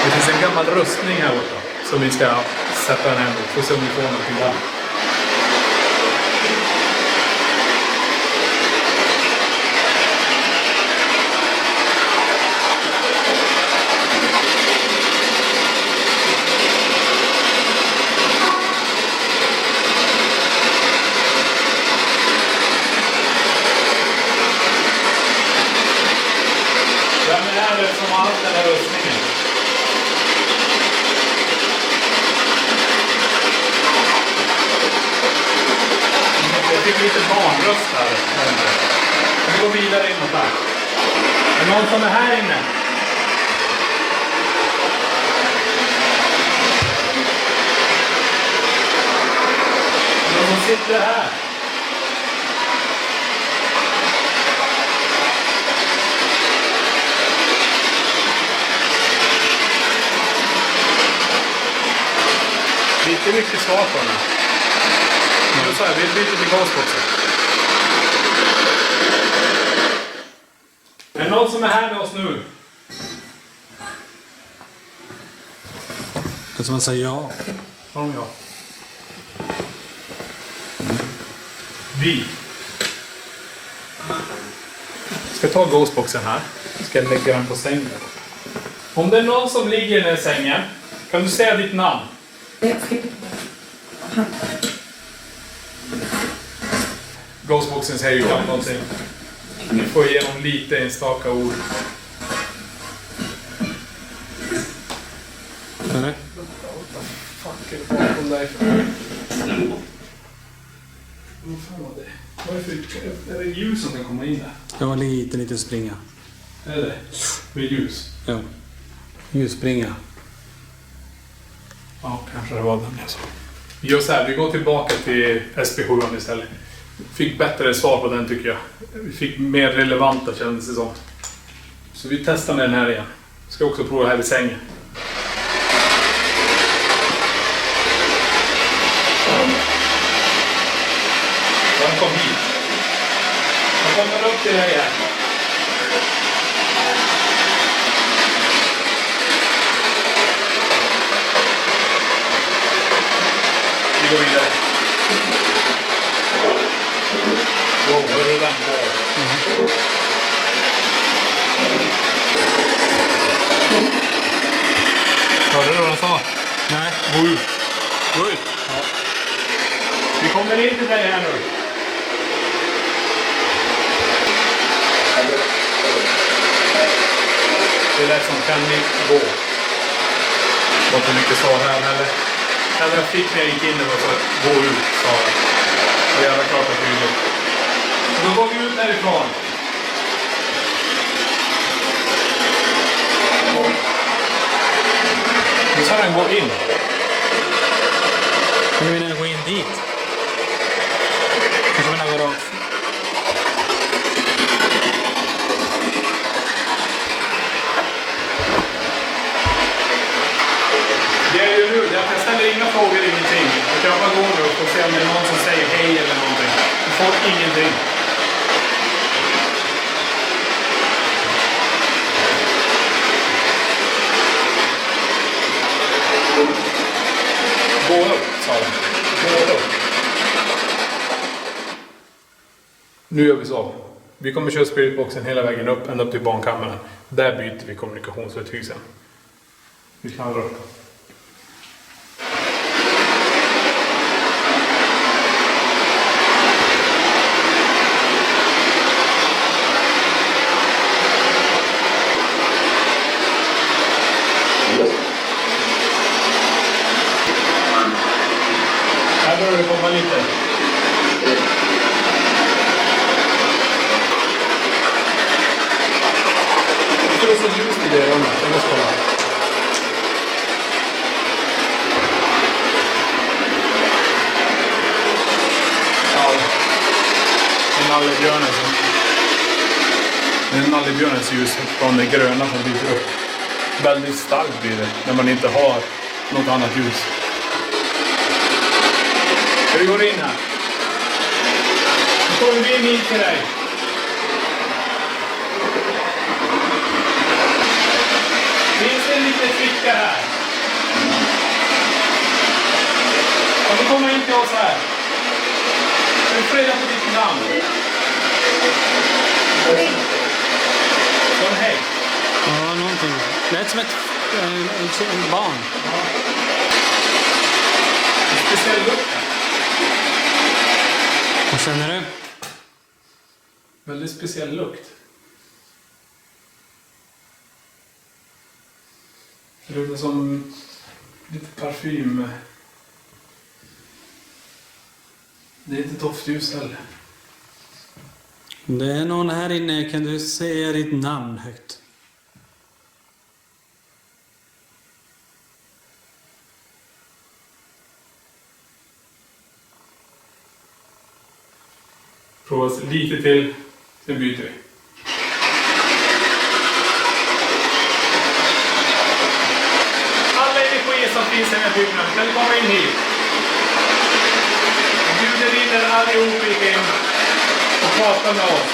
Det finns en gammal rustning här borta. Som vi ska sätta den här mot. Får se om vi får någonting där. Vem är det som har haft den här rustningen? Jag fick lite barnröst här. Vi går vidare inåt här. Är det någon som är här inne? Är det någon som sitter här? Det är inte mycket svar på den här. Men så här, vi byter till gasboxen. Är det någon som är här med oss nu? Det som man säger ja. Om jag. Vi. Ska ta ghostboxen här. Ska lägga den på sängen. Om det är någon som ligger i den här sängen, kan du säga ditt namn? Ghostboxen säger ju knappt någonting. Ni får igenom lite enstaka ord. Eller? Fuck, är det bakom dig? Vad fan var det? Vad är det för... Är det ljus som kan komma in där? Jag var lite springa. Är det? Med ljus? Ja. Ljusspringa. Ja, kanske det var den jag sa. Vi gör så här, vi går tillbaka till SP7 istället. Fick bättre svar på den tycker jag. Vi fick mer relevanta kändes det som. Så vi testar med den här igen. Ska också prova det här vid sängen. Den kom hit. Den kommer upp till det här igen. Vi går vidare. Wow, vad är den där? Hörde du vad han sa? Nej. Gå ut. Gå ut. Ja. Vi kommer in till dig här nu. Det är som kan ni gå. Det var inte mycket svar här heller. När jag fick när jag gick in och så gå ut, sa jag. Och jävla klart och tydligt. Då går vi ut därifrån. Nu ska den gå in. Jag menar gå in dit. Kanske vill gå rakt. Det är ju nu, jag ställer inga frågor, ingenting. Jag kan bara gå nu och se om det är någon som säger hej eller någonting. Du får ingenting. Gå upp, sa de. Gå upp. Nu gör vi så. Vi kommer köra spiritboxen hela vägen upp, ända upp till barnkammaren. Där byter vi kommunikationsverktyg sen. Vi knallar upp. Här börjar det komma lite. Det är så ljust i det rummet. Jag måste kolla. Ja. En nallebjörnens ljus från det gröna som blir upp. Väldigt starkt blir det när man inte har något annat ljus. Vi går in här. Nu kommer vi in hit till dig. Finns det en liten flicka här? Kan du komma in till oss här? Kan du freda på ditt namn? Från hej. Ja, någonting. Det är som ett barn. Ja. En speciell lukt här. Vad känner du? Väldigt speciell lukt. Det luktar som lite parfym. Det är inte doftljus heller. Det är någon här inne. Kan du säga ditt namn högt? Prova lite till, sen byter vi. Alla energier som finns i den här byggnaden, kan du komma in hit? Jag bjuder in er allihop in och prata med oss.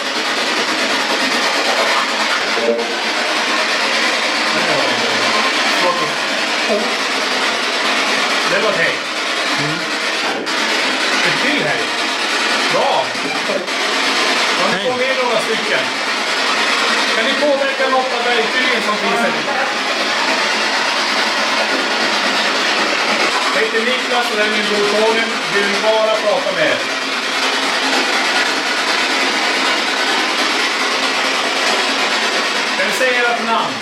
Det var ett hej. Ett till hej. Bra! Kan ni få med några stycken? Kan ni påverka något av verktygen som finns här? Jag heter Niklas och det är min bror Tony. Vi vill bara prata med er. Kan ni säga ert namn?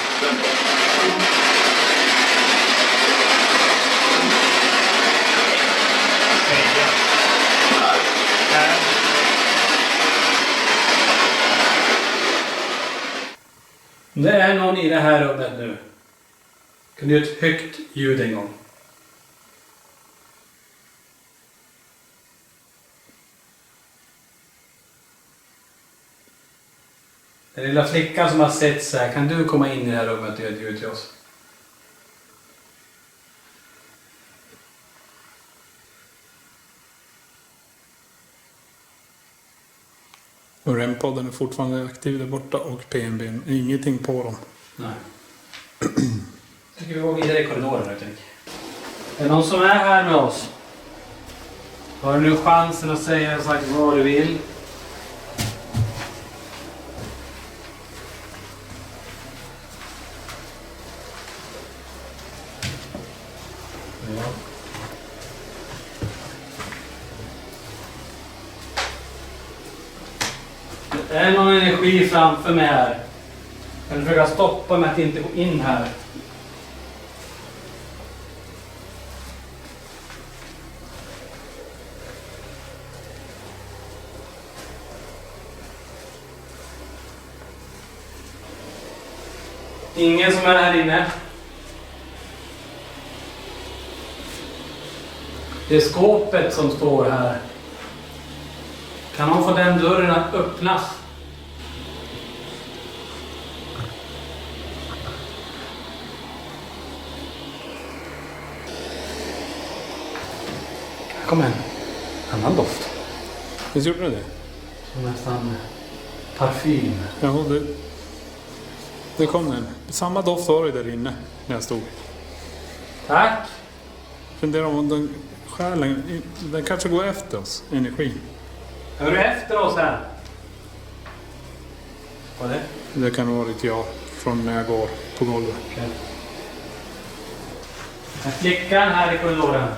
Det är någon i det här rummet nu. Kan du göra ett högt ljud en gång? Den lilla flickan som har sett så här, kan du komma in i det här rummet och göra ett ljud till oss? Och REM-podden är fortfarande aktiv där borta och PNB är ingenting på dem. Nej. Jag tycker vi går vidare i korridoren nu, tänk. Är det någon som är här med oss? Har du nu chansen att säga sagt vad du vill? Ja. Det är någon energi framför mig här. Kan du försöka stoppa mig att inte gå in här? Ingen som är här inne. Det är skåpet som står här. Kan någon få den dörren att öppnas? Här kommer en annan doft. Visst gjorde det? Som nästan parfym. Ja, det kom den. Samma doft var det där inne när jag stod. Tack! Funderar om den själen, den kanske går efter oss, energin. Hör du efter oss här? Vad är det? Det kan ha varit jag från när jag går på golvet. Okay. Flickan här i korridoren.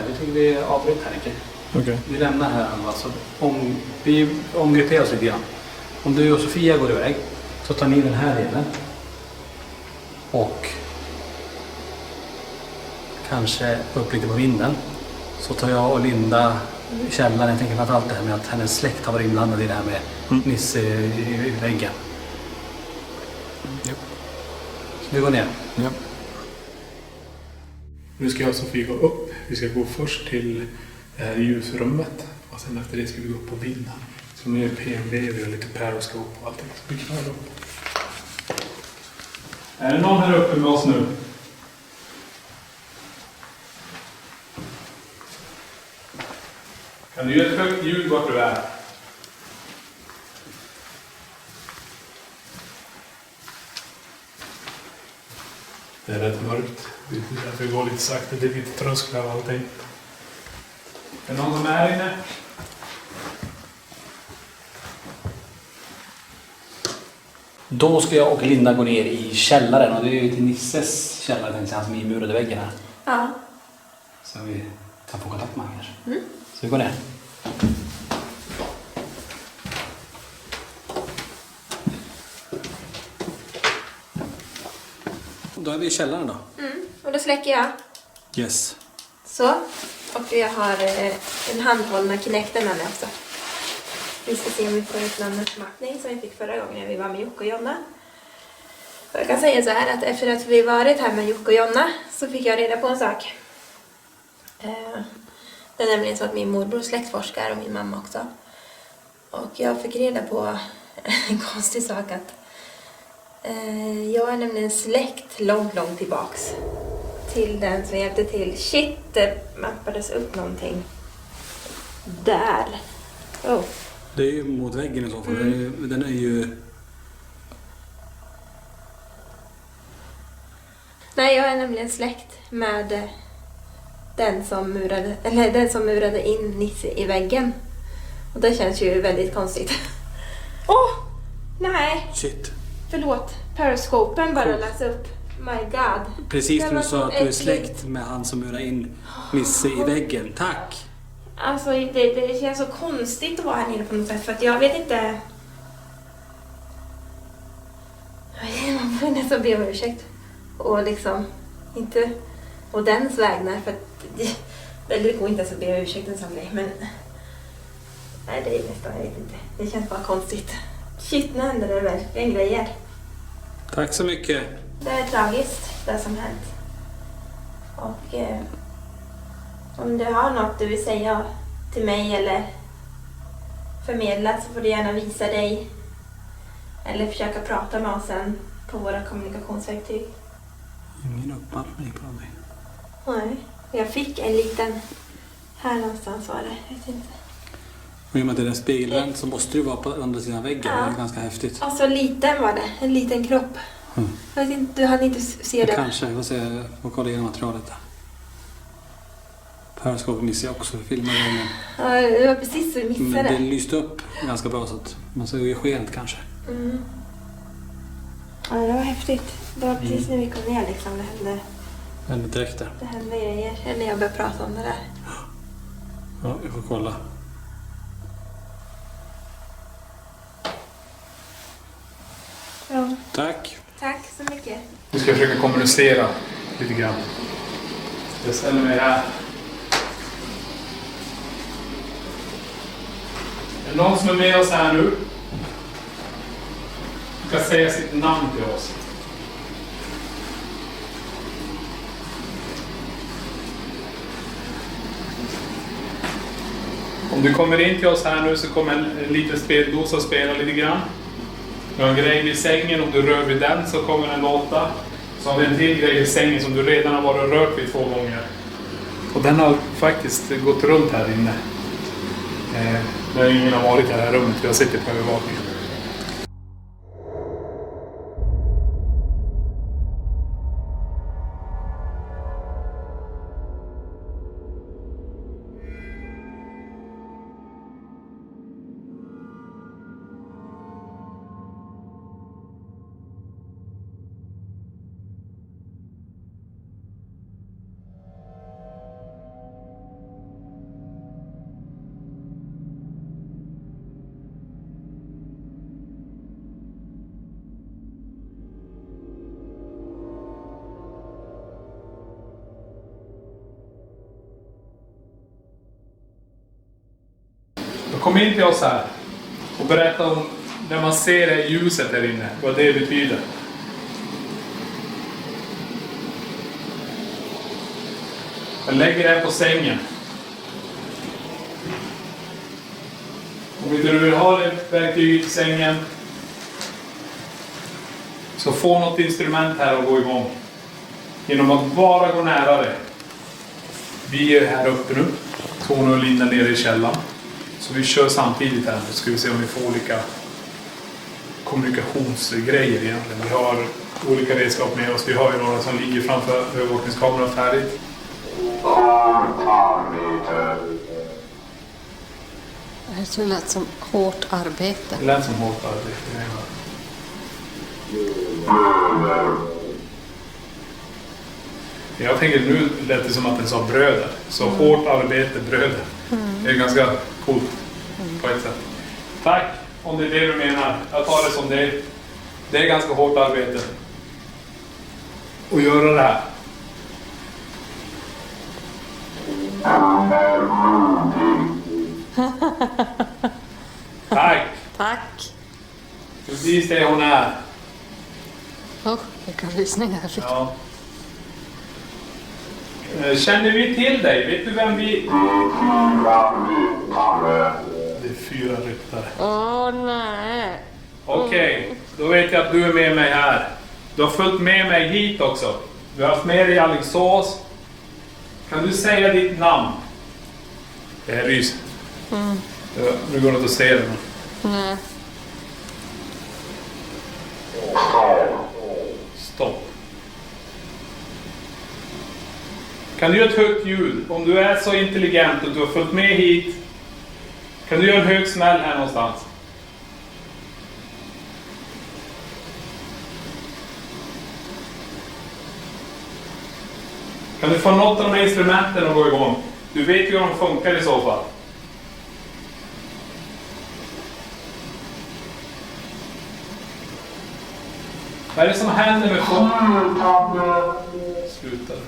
Vi tycker vi avbryter här, Nicke. Okej. Vi lämnar här alltså. Vi omgrupperar oss lite grann. Om du och Sofia går iväg så tar ni den här delen. Och kanske upp lite på vinden. Så tar jag och Linda källaren. Jag tänker framförallt det här med att hennes släkt har varit inblandad i det här med Nisse i väggen. Ja. Så vi går ner. Ja. Nu ska jag och Sofie gå upp. Vi ska gå först till det här ljusrummet. Och sen efter det ska vi gå upp på vinden. Så nu är PNB, vi har lite periscope och allting. Så vi knallar upp. Är det någon här uppe med oss nu? Kan du göra ett högt ljud vart du är? Det är rätt mörkt. Det är därför det går lite sakta. Det är lite trösklar och allting. Är det någon som är här inne? Då ska jag och Linda gå ner i källaren. Och det är ju till Nisses källare, tänkte jag, han som är inmurade väggen här. Ja. Så vi kan få kontakt med honom kanske. Så vi går ner. Då är vi i källaren då. Och då släcker jag. Yes. Så. Och jag har en handhållna Kinecten med mig också. Vi ska se om vi får ut någon uppmattning som vi fick förra gången när vi var med Jocke och Jonna. Och jag kan säga så här att efter att vi varit här med Jocke och Jonna så fick jag reda på en sak. Det är nämligen så att min morbror släktforskar och min mamma också. Och jag fick reda på en konstig sak att jag är nämligen släkt långt tillbaks. Till den som hjälpte till. Shit, det mappades upp någonting. Där. Oh. Det är ju mot väggen i så fall. Den är ju... Nej, jag är nämligen släkt med den som murade in Nisse i väggen. Och det känns ju väldigt konstigt. Nej, Shit. förlåt. Periscopen bara läsa upp. My God. Precis Det som var du sa att du är äckligt. släkt med han som murade in Nisse i väggen. Tack! Alltså det känns så konstigt att vara här nere på något sätt. För att jag vet inte... Man får nästan be om ursäkt. Och liksom inte... Och dens vägnar. För att det går inte ens att be om ursäkt en sån grej. Men... Nej, det är nästan... Jag vet inte. Det känns bara konstigt. Shit, nu händer det verkligen grejer. Tack så mycket. Det är tragiskt, det som hänt. Och om du har något du vill säga till mig eller förmedla så får du gärna visa dig. Eller försöka prata med oss sen på våra kommunikationsverktyg. Ingen uppmattning på mig. Nej, jag fick en liten... Här någonstans var det, jag vet inte. Och i och med att det är en spegelvänd så måste du vara på andra sidan väggen. Ja. Det är ganska häftigt. Alltså liten var det, en liten kropp. Jag vet inte, du hann inte se det. Kanske, jag får se. Jag får kolla igenom materialet där. Periscope missade jag också, filmade den. Ja, det var precis så vi Men missade. det lyste upp ganska bra så att man ser ju skenet kanske. Ja, det var häftigt. Det var precis när vi kom ner liksom, det hände direkt där. Det hände grejer. Eller jag började prata om det där. Ja, jag får kolla. Ja. Tack. Tack så mycket. Vi ska försöka kommunicera lite grann. Jag ställer mig här. Är det någon som är med oss här nu? Du ska säga sitt namn till oss. Om du kommer in till oss här nu så kommer en liten speldosa att spela lite grann. Du har en grej vid sängen, om du rör vid den så kommer den låta. Så har vi en till grej vid sängen som du redan har varit och rört vid 2 gånger. Och den har faktiskt gått runt här inne. Där ingen har varit i det här rummet, vi har sett det på övervakningen. kom in till oss här och berätta om när man ser det ljuset där inne, vad det betyder. Jag lägger det på sängen. Om inte du vill ha det verktyget i sängen, så få något instrument här att gå igång. Genom att bara gå nära det. Vi är här uppe nu. Tony och Linda nere i källaren. Så vi kör samtidigt här. Nu ska vi se om vi får olika kommunikationsgrejer egentligen. Vi har olika redskap med oss. Vi har ju några som ligger framför övervakningskameran färdigt. Det lät som hårt arbete. Det lät som hårt arbete. Jag tänker nu lät det som att den sa bröder. Så hårt arbete, bröder. Det är ganska coolt på ett sätt. Tack om det är det du menar. Jag tar det som det. Det är ganska hårt arbete. Att göra det här. Tack. Tack. Precis det hon är. Vilka rysningar jag fick. Ja. Känner vi till dig? Vet du vem vi... Det är 4 ryttare. Nej. Okej, då vet jag att du är med mig här. Du har följt med mig hit också. Du har haft med dig i Alingsås. Kan du säga ditt namn? Det är rys. Ja, nu går det att se det. Nej. Stopp. Kan du göra ett högt ljud? Om du är så intelligent och du har följt med hit, kan du göra en hög smäll här någonstans? Kan du få något av de här instrumenten att gå igång? Du vet ju hur de funkar i så fall. Vad är det som händer med folk? Slutade.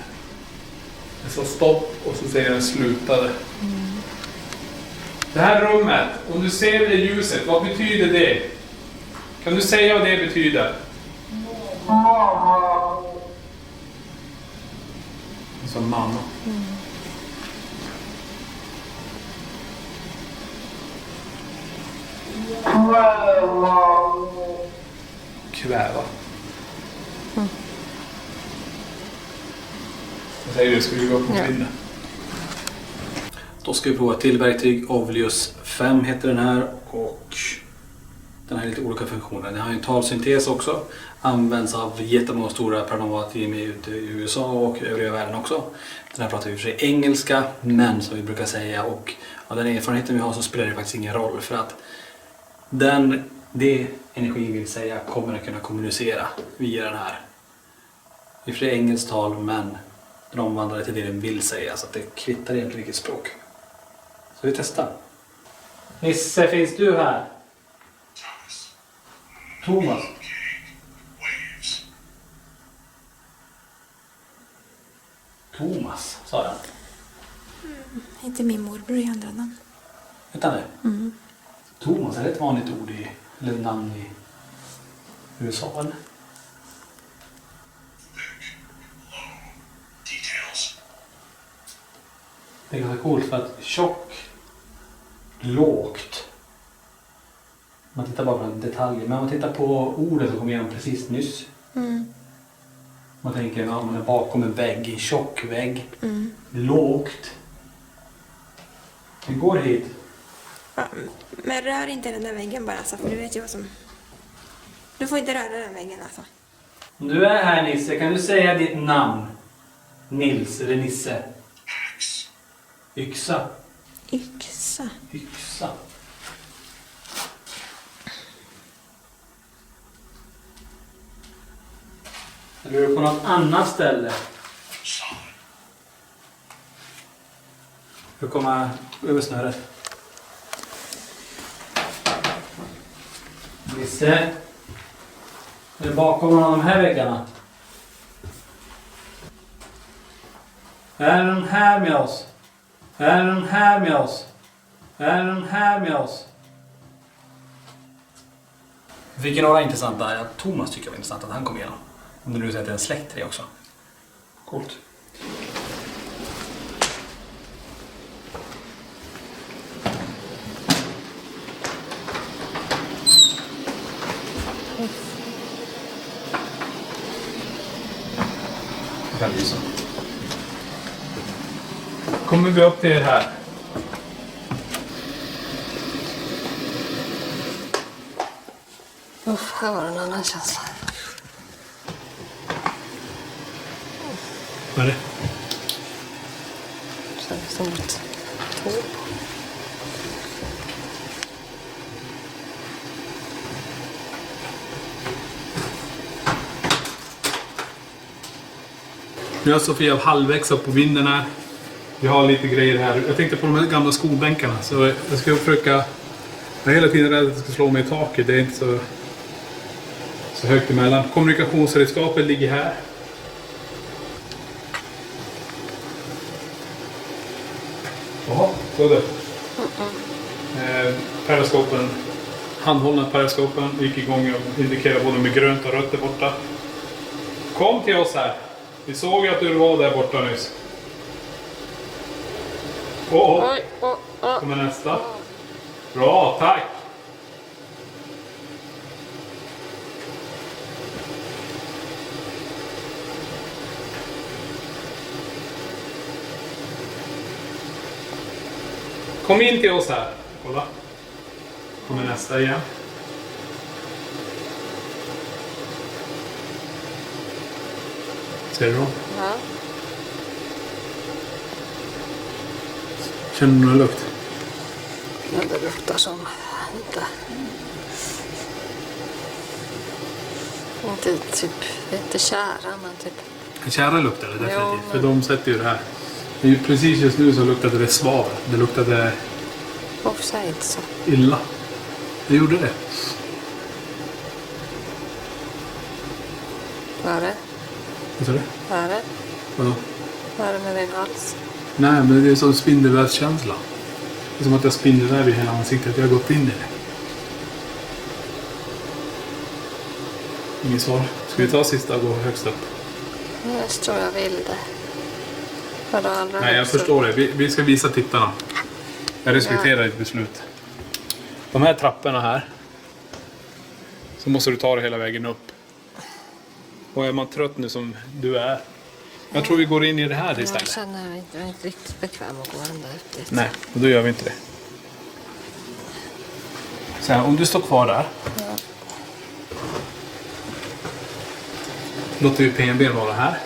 Det sa stopp och så säger den slutade. Det här rummet, om du ser det ljuset, vad betyder det? Kan du säga vad det betyder? Som mamma. Kväva. Jag säger det, ska vi gå upp mot Linda. Då ska vi prova till verktyg. Ovlius 5 heter den här och den har lite olika funktioner. Den har en talsyntes också. Används av jättemånga stora paranormala team ute i USA och övriga världen också. Den här pratar vi för sig engelska, men som vi brukar säga, och av den erfarenheten vi har så spelar det faktiskt ingen roll, för att det energin vill säga kommer att kunna kommunicera via den här. Vi får engelskt tal, men den omvandlar till det den vill säga, så att det kvittar egentligen vilket språk. Så vi testar. Nisse, finns du här? Thomas. Thomas, sa jag. Inte min morbror i andra namn. Utan det? Thomas, är det ett vanligt ord eller namn i USA, eller? Det är ganska coolt för att tjock, lågt. Man tittar bara på detaljer, men om man tittar på ordet som kom igenom precis nyss. Man tänker att man är bakom en vägg, en tjock vägg. Lågt. Vi går hit. Ja, men rör inte den där väggen bara, alltså, för du vet ju vad som... Du får inte röra den väggen alltså. Om du är här, Nisse, kan du säga ditt namn? Nils eller Nisse? Yxa. Yxa. Yxa. Eller är du på något annat ställe? Hur kommer jag över snöret? Nisse. Är det bakom någon av de här väggarna? Är den här med oss? Är den här med oss? Är de här med oss? Vi fick några intressanta. Thomas tycker jag var intressant att han kom igenom. Om du nu säger att det är en släkt till det också. Coolt. Det kan bli så. Kommer vi upp till det här? Uff, här var det en annan känsla. Vad är det? Känns som ett tåg. Nu är Sofia halvvägs upp på vinden här. Vi har lite grejer här. Jag tänkte på de här gamla skolbänkarna. Så jag ska försöka... Jag är hela tiden rädd att jag ska slå mig i taket. Det är inte så högt emellan. Kommunikationsredskapet ligger här. Jaha, så är det. Periskopen. Handhållna periskopen gick igång och indikerade både med grönt och rött där borta. Kom till oss här. Vi såg ju att du var där borta nyss. Oj. Kommer nästa. Bra, tack. Kom in till oss här. Kolla. Kommer nästa igen. Ser du dem? Ja. Känner du någon lukt? Ja, det luktar som... Inte typ... Inte kära, men typ... Kära luktar det definitivt. Ja, men- För de sätter ju det här. Det är ju precis just nu så luktade det svavel. Det luktade Varför säger inte så? illa. Det gjorde det. Vad är det? Vad sa du? Vad är det? Vadå? Vad är det med din hals? Nej, men det är som spindelvävskänsla. Det är som att jag spindelväv i hela ansiktet. Jag har gått in i det. Inget svar. Ska vi ta sista och gå högst upp? Jag tror jag vill det. Vadå allra Nej, jag högst upp? förstår det. Vi ska visa tittarna. Jag respekterar ditt beslut. De här trapporna här. Så måste du ta det hela vägen upp. Och är man trött nu som du är. Jag tror vi går in i det här Jag istället. känner mig inte riktigt bekväm att gå ända ut dit. Nej, och då gör vi inte det. Så här, om du står kvar där. Ja. Låter vi PNB vara här.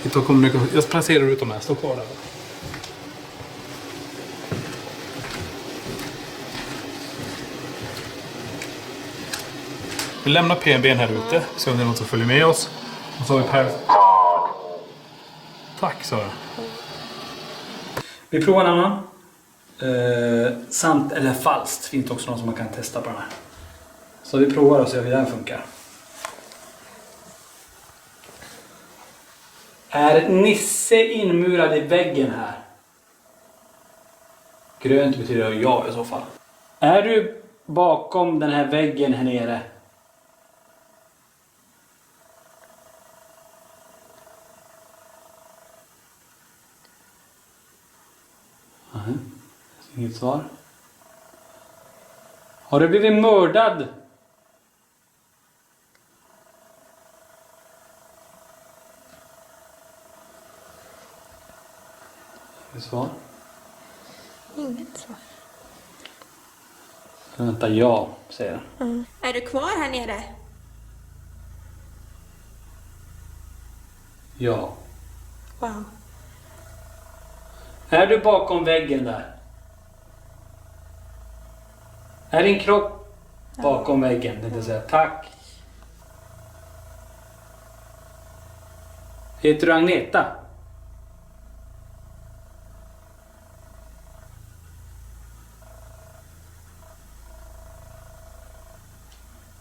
Vi tar kommunikation. Jag placerar ut dem här. Stå kvar där. Vi lämnar PNB här ute. Så om det är något som följer med oss. Och så har vi Per. Tack, Sara. Vi provar en annan. Sant eller falskt finns det också någon som man kan testa på den här. Så vi provar och ser hur den funkar. Är Nisse inmurad i väggen här? Grönt betyder ja i så fall. Är du bakom den här väggen här nere? Nej, inget svar. Har du blivit mördad? Inget svar. Inget svar. Vänta, ja, säger den. Är du kvar här nere? Ja. Wow. Är du bakom väggen där? Är din kropp bakom väggen? Det vill säga, tack. Heter du Agneta?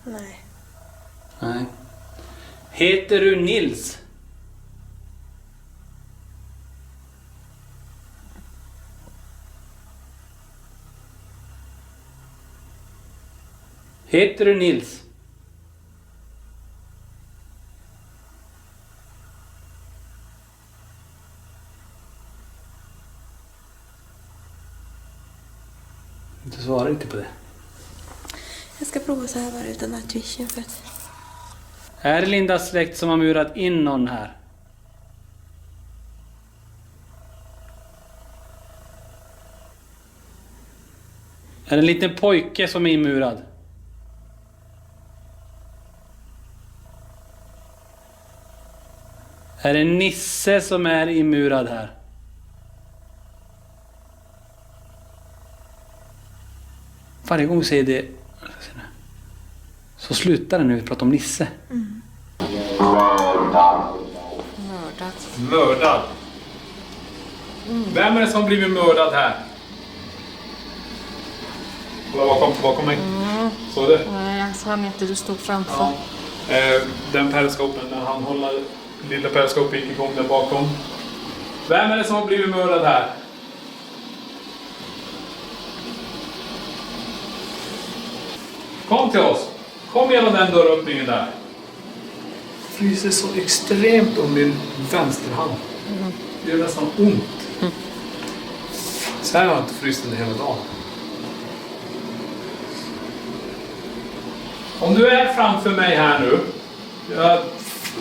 Nej. Nej. Heter du Nils? Heter du Nils? Du svarar inte på det. Jag ska prova så här bara utan night vision för att... Är det Lindas släkt som har murat in någon här? Är det en liten pojke som är inmurad? Är det en Nisse som är inmurad här? Varje gång vi säger det så slutar det nu att prata om Nisse. Mördad. Vem är det som blivit mördad här? Kolla bakom mig. Så det? Nej, jag hann inte, du stod framför. Ja. Den periskopen, när han håller lilla periskopet gick igång där bakom. Vem är det som har blivit mördad här? Kom till oss. Kom genom den dörröppningen där. Fryser så extremt om min vänsterhand. Det gör nästan ont. Så här har jag inte fryst den hela dagen. Om du är framför mig här nu.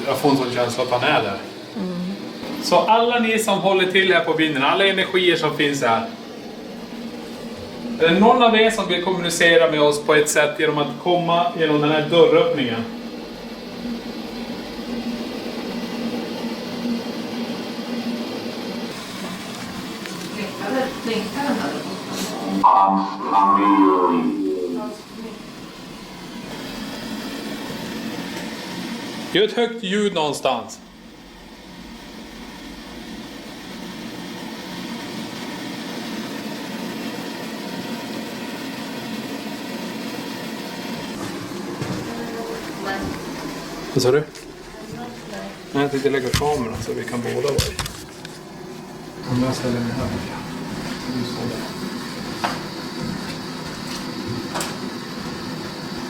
Jag får en sån känsla att han är där. Så alla ni som håller till här på vinden, alla energier som finns här. Är det någon av er som vill kommunicera med oss på ett sätt genom att komma genom den här dörröppningen? Gör ett högt ljud någonstans. Vad sa du? Nej, jag tänkte lägga kameran så vi kan båda vara i. Om jag ställer mig här. Du står där.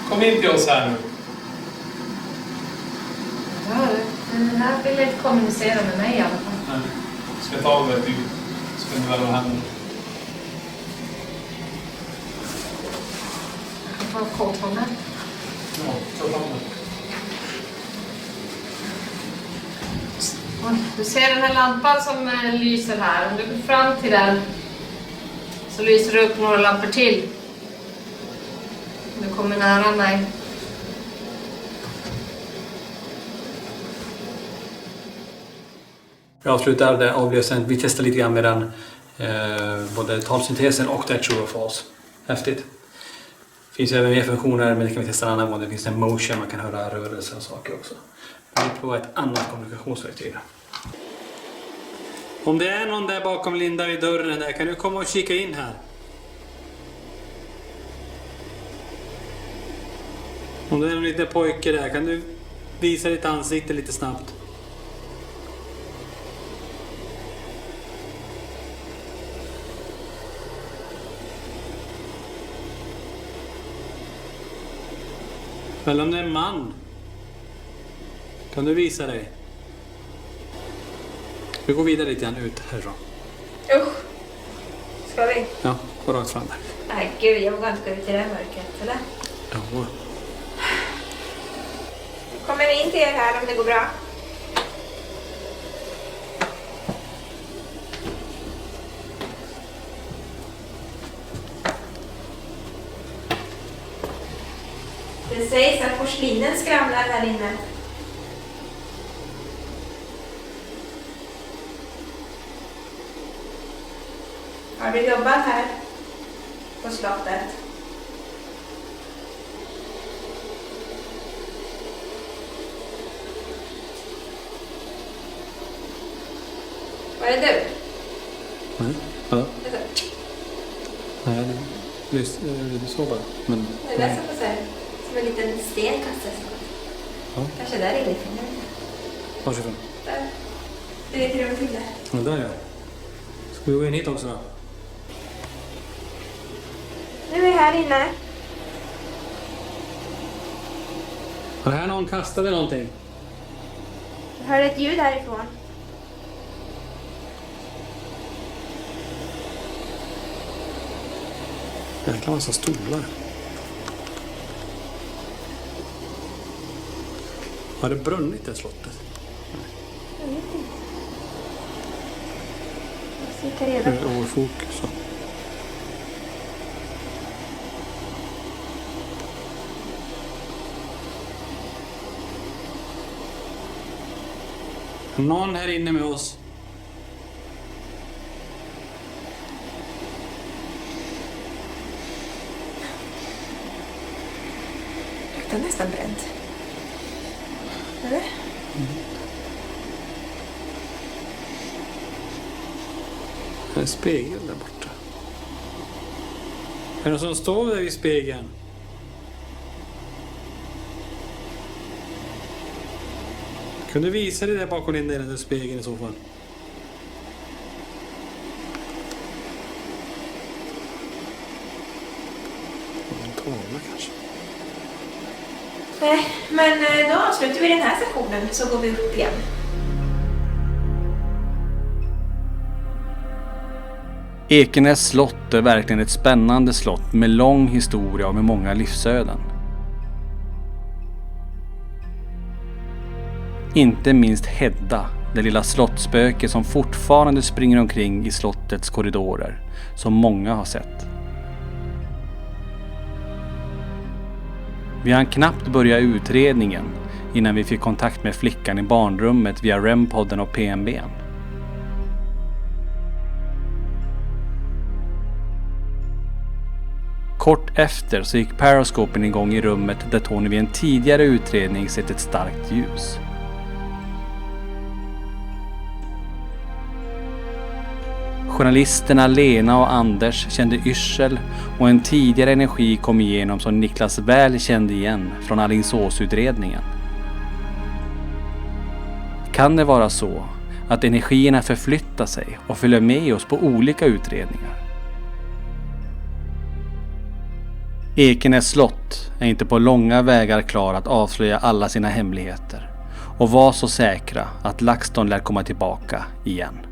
Kom in till oss här nu. Ja, den här vill inte kommunicera med mig i alla fall. Nej. Ska jag ta av dig? Ska ni värma händerna? Jag får kort på mig. Ja, ta fram den. Du ser den här lampan som lyser här. Om du går fram till den så lyser det upp några lampor till. Du kommer nära mig. Vi avslutar det avlösen. Vi testar lite grann med den. Både talsyntesen och det true or false. Häftigt. Det finns även mer funktioner, men det kan vi testa en annan gång. Det finns en motion, man kan höra rörelser och saker också. Vi provar ett annat kommunikationsverktyg. Om det är någon där bakom Linda vid dörren där, kan du komma och kika in här? Om det är någon liten pojke där, kan du visa ditt ansikte lite snabbt? Eller om det är en man. Kan du visa dig? Vi går vidare lite grann ut härifrån. Usch! Ska vi? Ja, gå rakt fram där. Nej gud, jag vågar inte gå ut i det här mörkret, eller? Ja. Kommer vi in till er här om det går bra? Det sägs att porslinen skramlar här inne. Har du jobbat här på slottet? Var det du? Nej, ja. Nej, du såg bara. Men, Det är så på sig. Som en liten sten kastas. Ja. Kanske där inne. varsågod. Där. Det är ett rum till där. Men där ja. Ska vi gå in hit också då? Nu är vi här inne. Var det här någon kastade någonting? Jag hörde ett ljud härifrån. Jäkla massa stolar. Har det brunnit i slottet? Jag vet inte. Jag ska ta reda på. Overfokus. Någon här inne med oss. Det är nästan bränt. Eller? Det är en spegel där borta. Är det någon som står där vid spegeln? Kan du visa dig där bakom den där spegeln i så fall? En tavla kanske. Nej, men då avslutar vi den här sektionen så går vi upp igen. Ekenäs slott är verkligen ett spännande slott med lång historia och med många livsöden. Inte minst Hedda, det lilla slottsspöke som fortfarande springer omkring i slottets korridorer, som många har sett. Vi hann knappt börja utredningen innan vi fick kontakt med flickan i barnrummet via REM-podden och PMB:n. Kort efter så gick periscopen igång i rummet där Tony vid en tidigare utredning sett ett starkt ljus. Journalisterna Lena och Anders kände yrsel och en tidigare energi kom igenom som Niklas väl kände igen från Alingsåsutredningen. Kan det vara så att energierna förflyttar sig och följer med oss på olika utredningar? Ekenäs slott är inte på långa vägar klar att avslöja alla sina hemligheter och var så säkra att LaxTon lär komma tillbaka igen.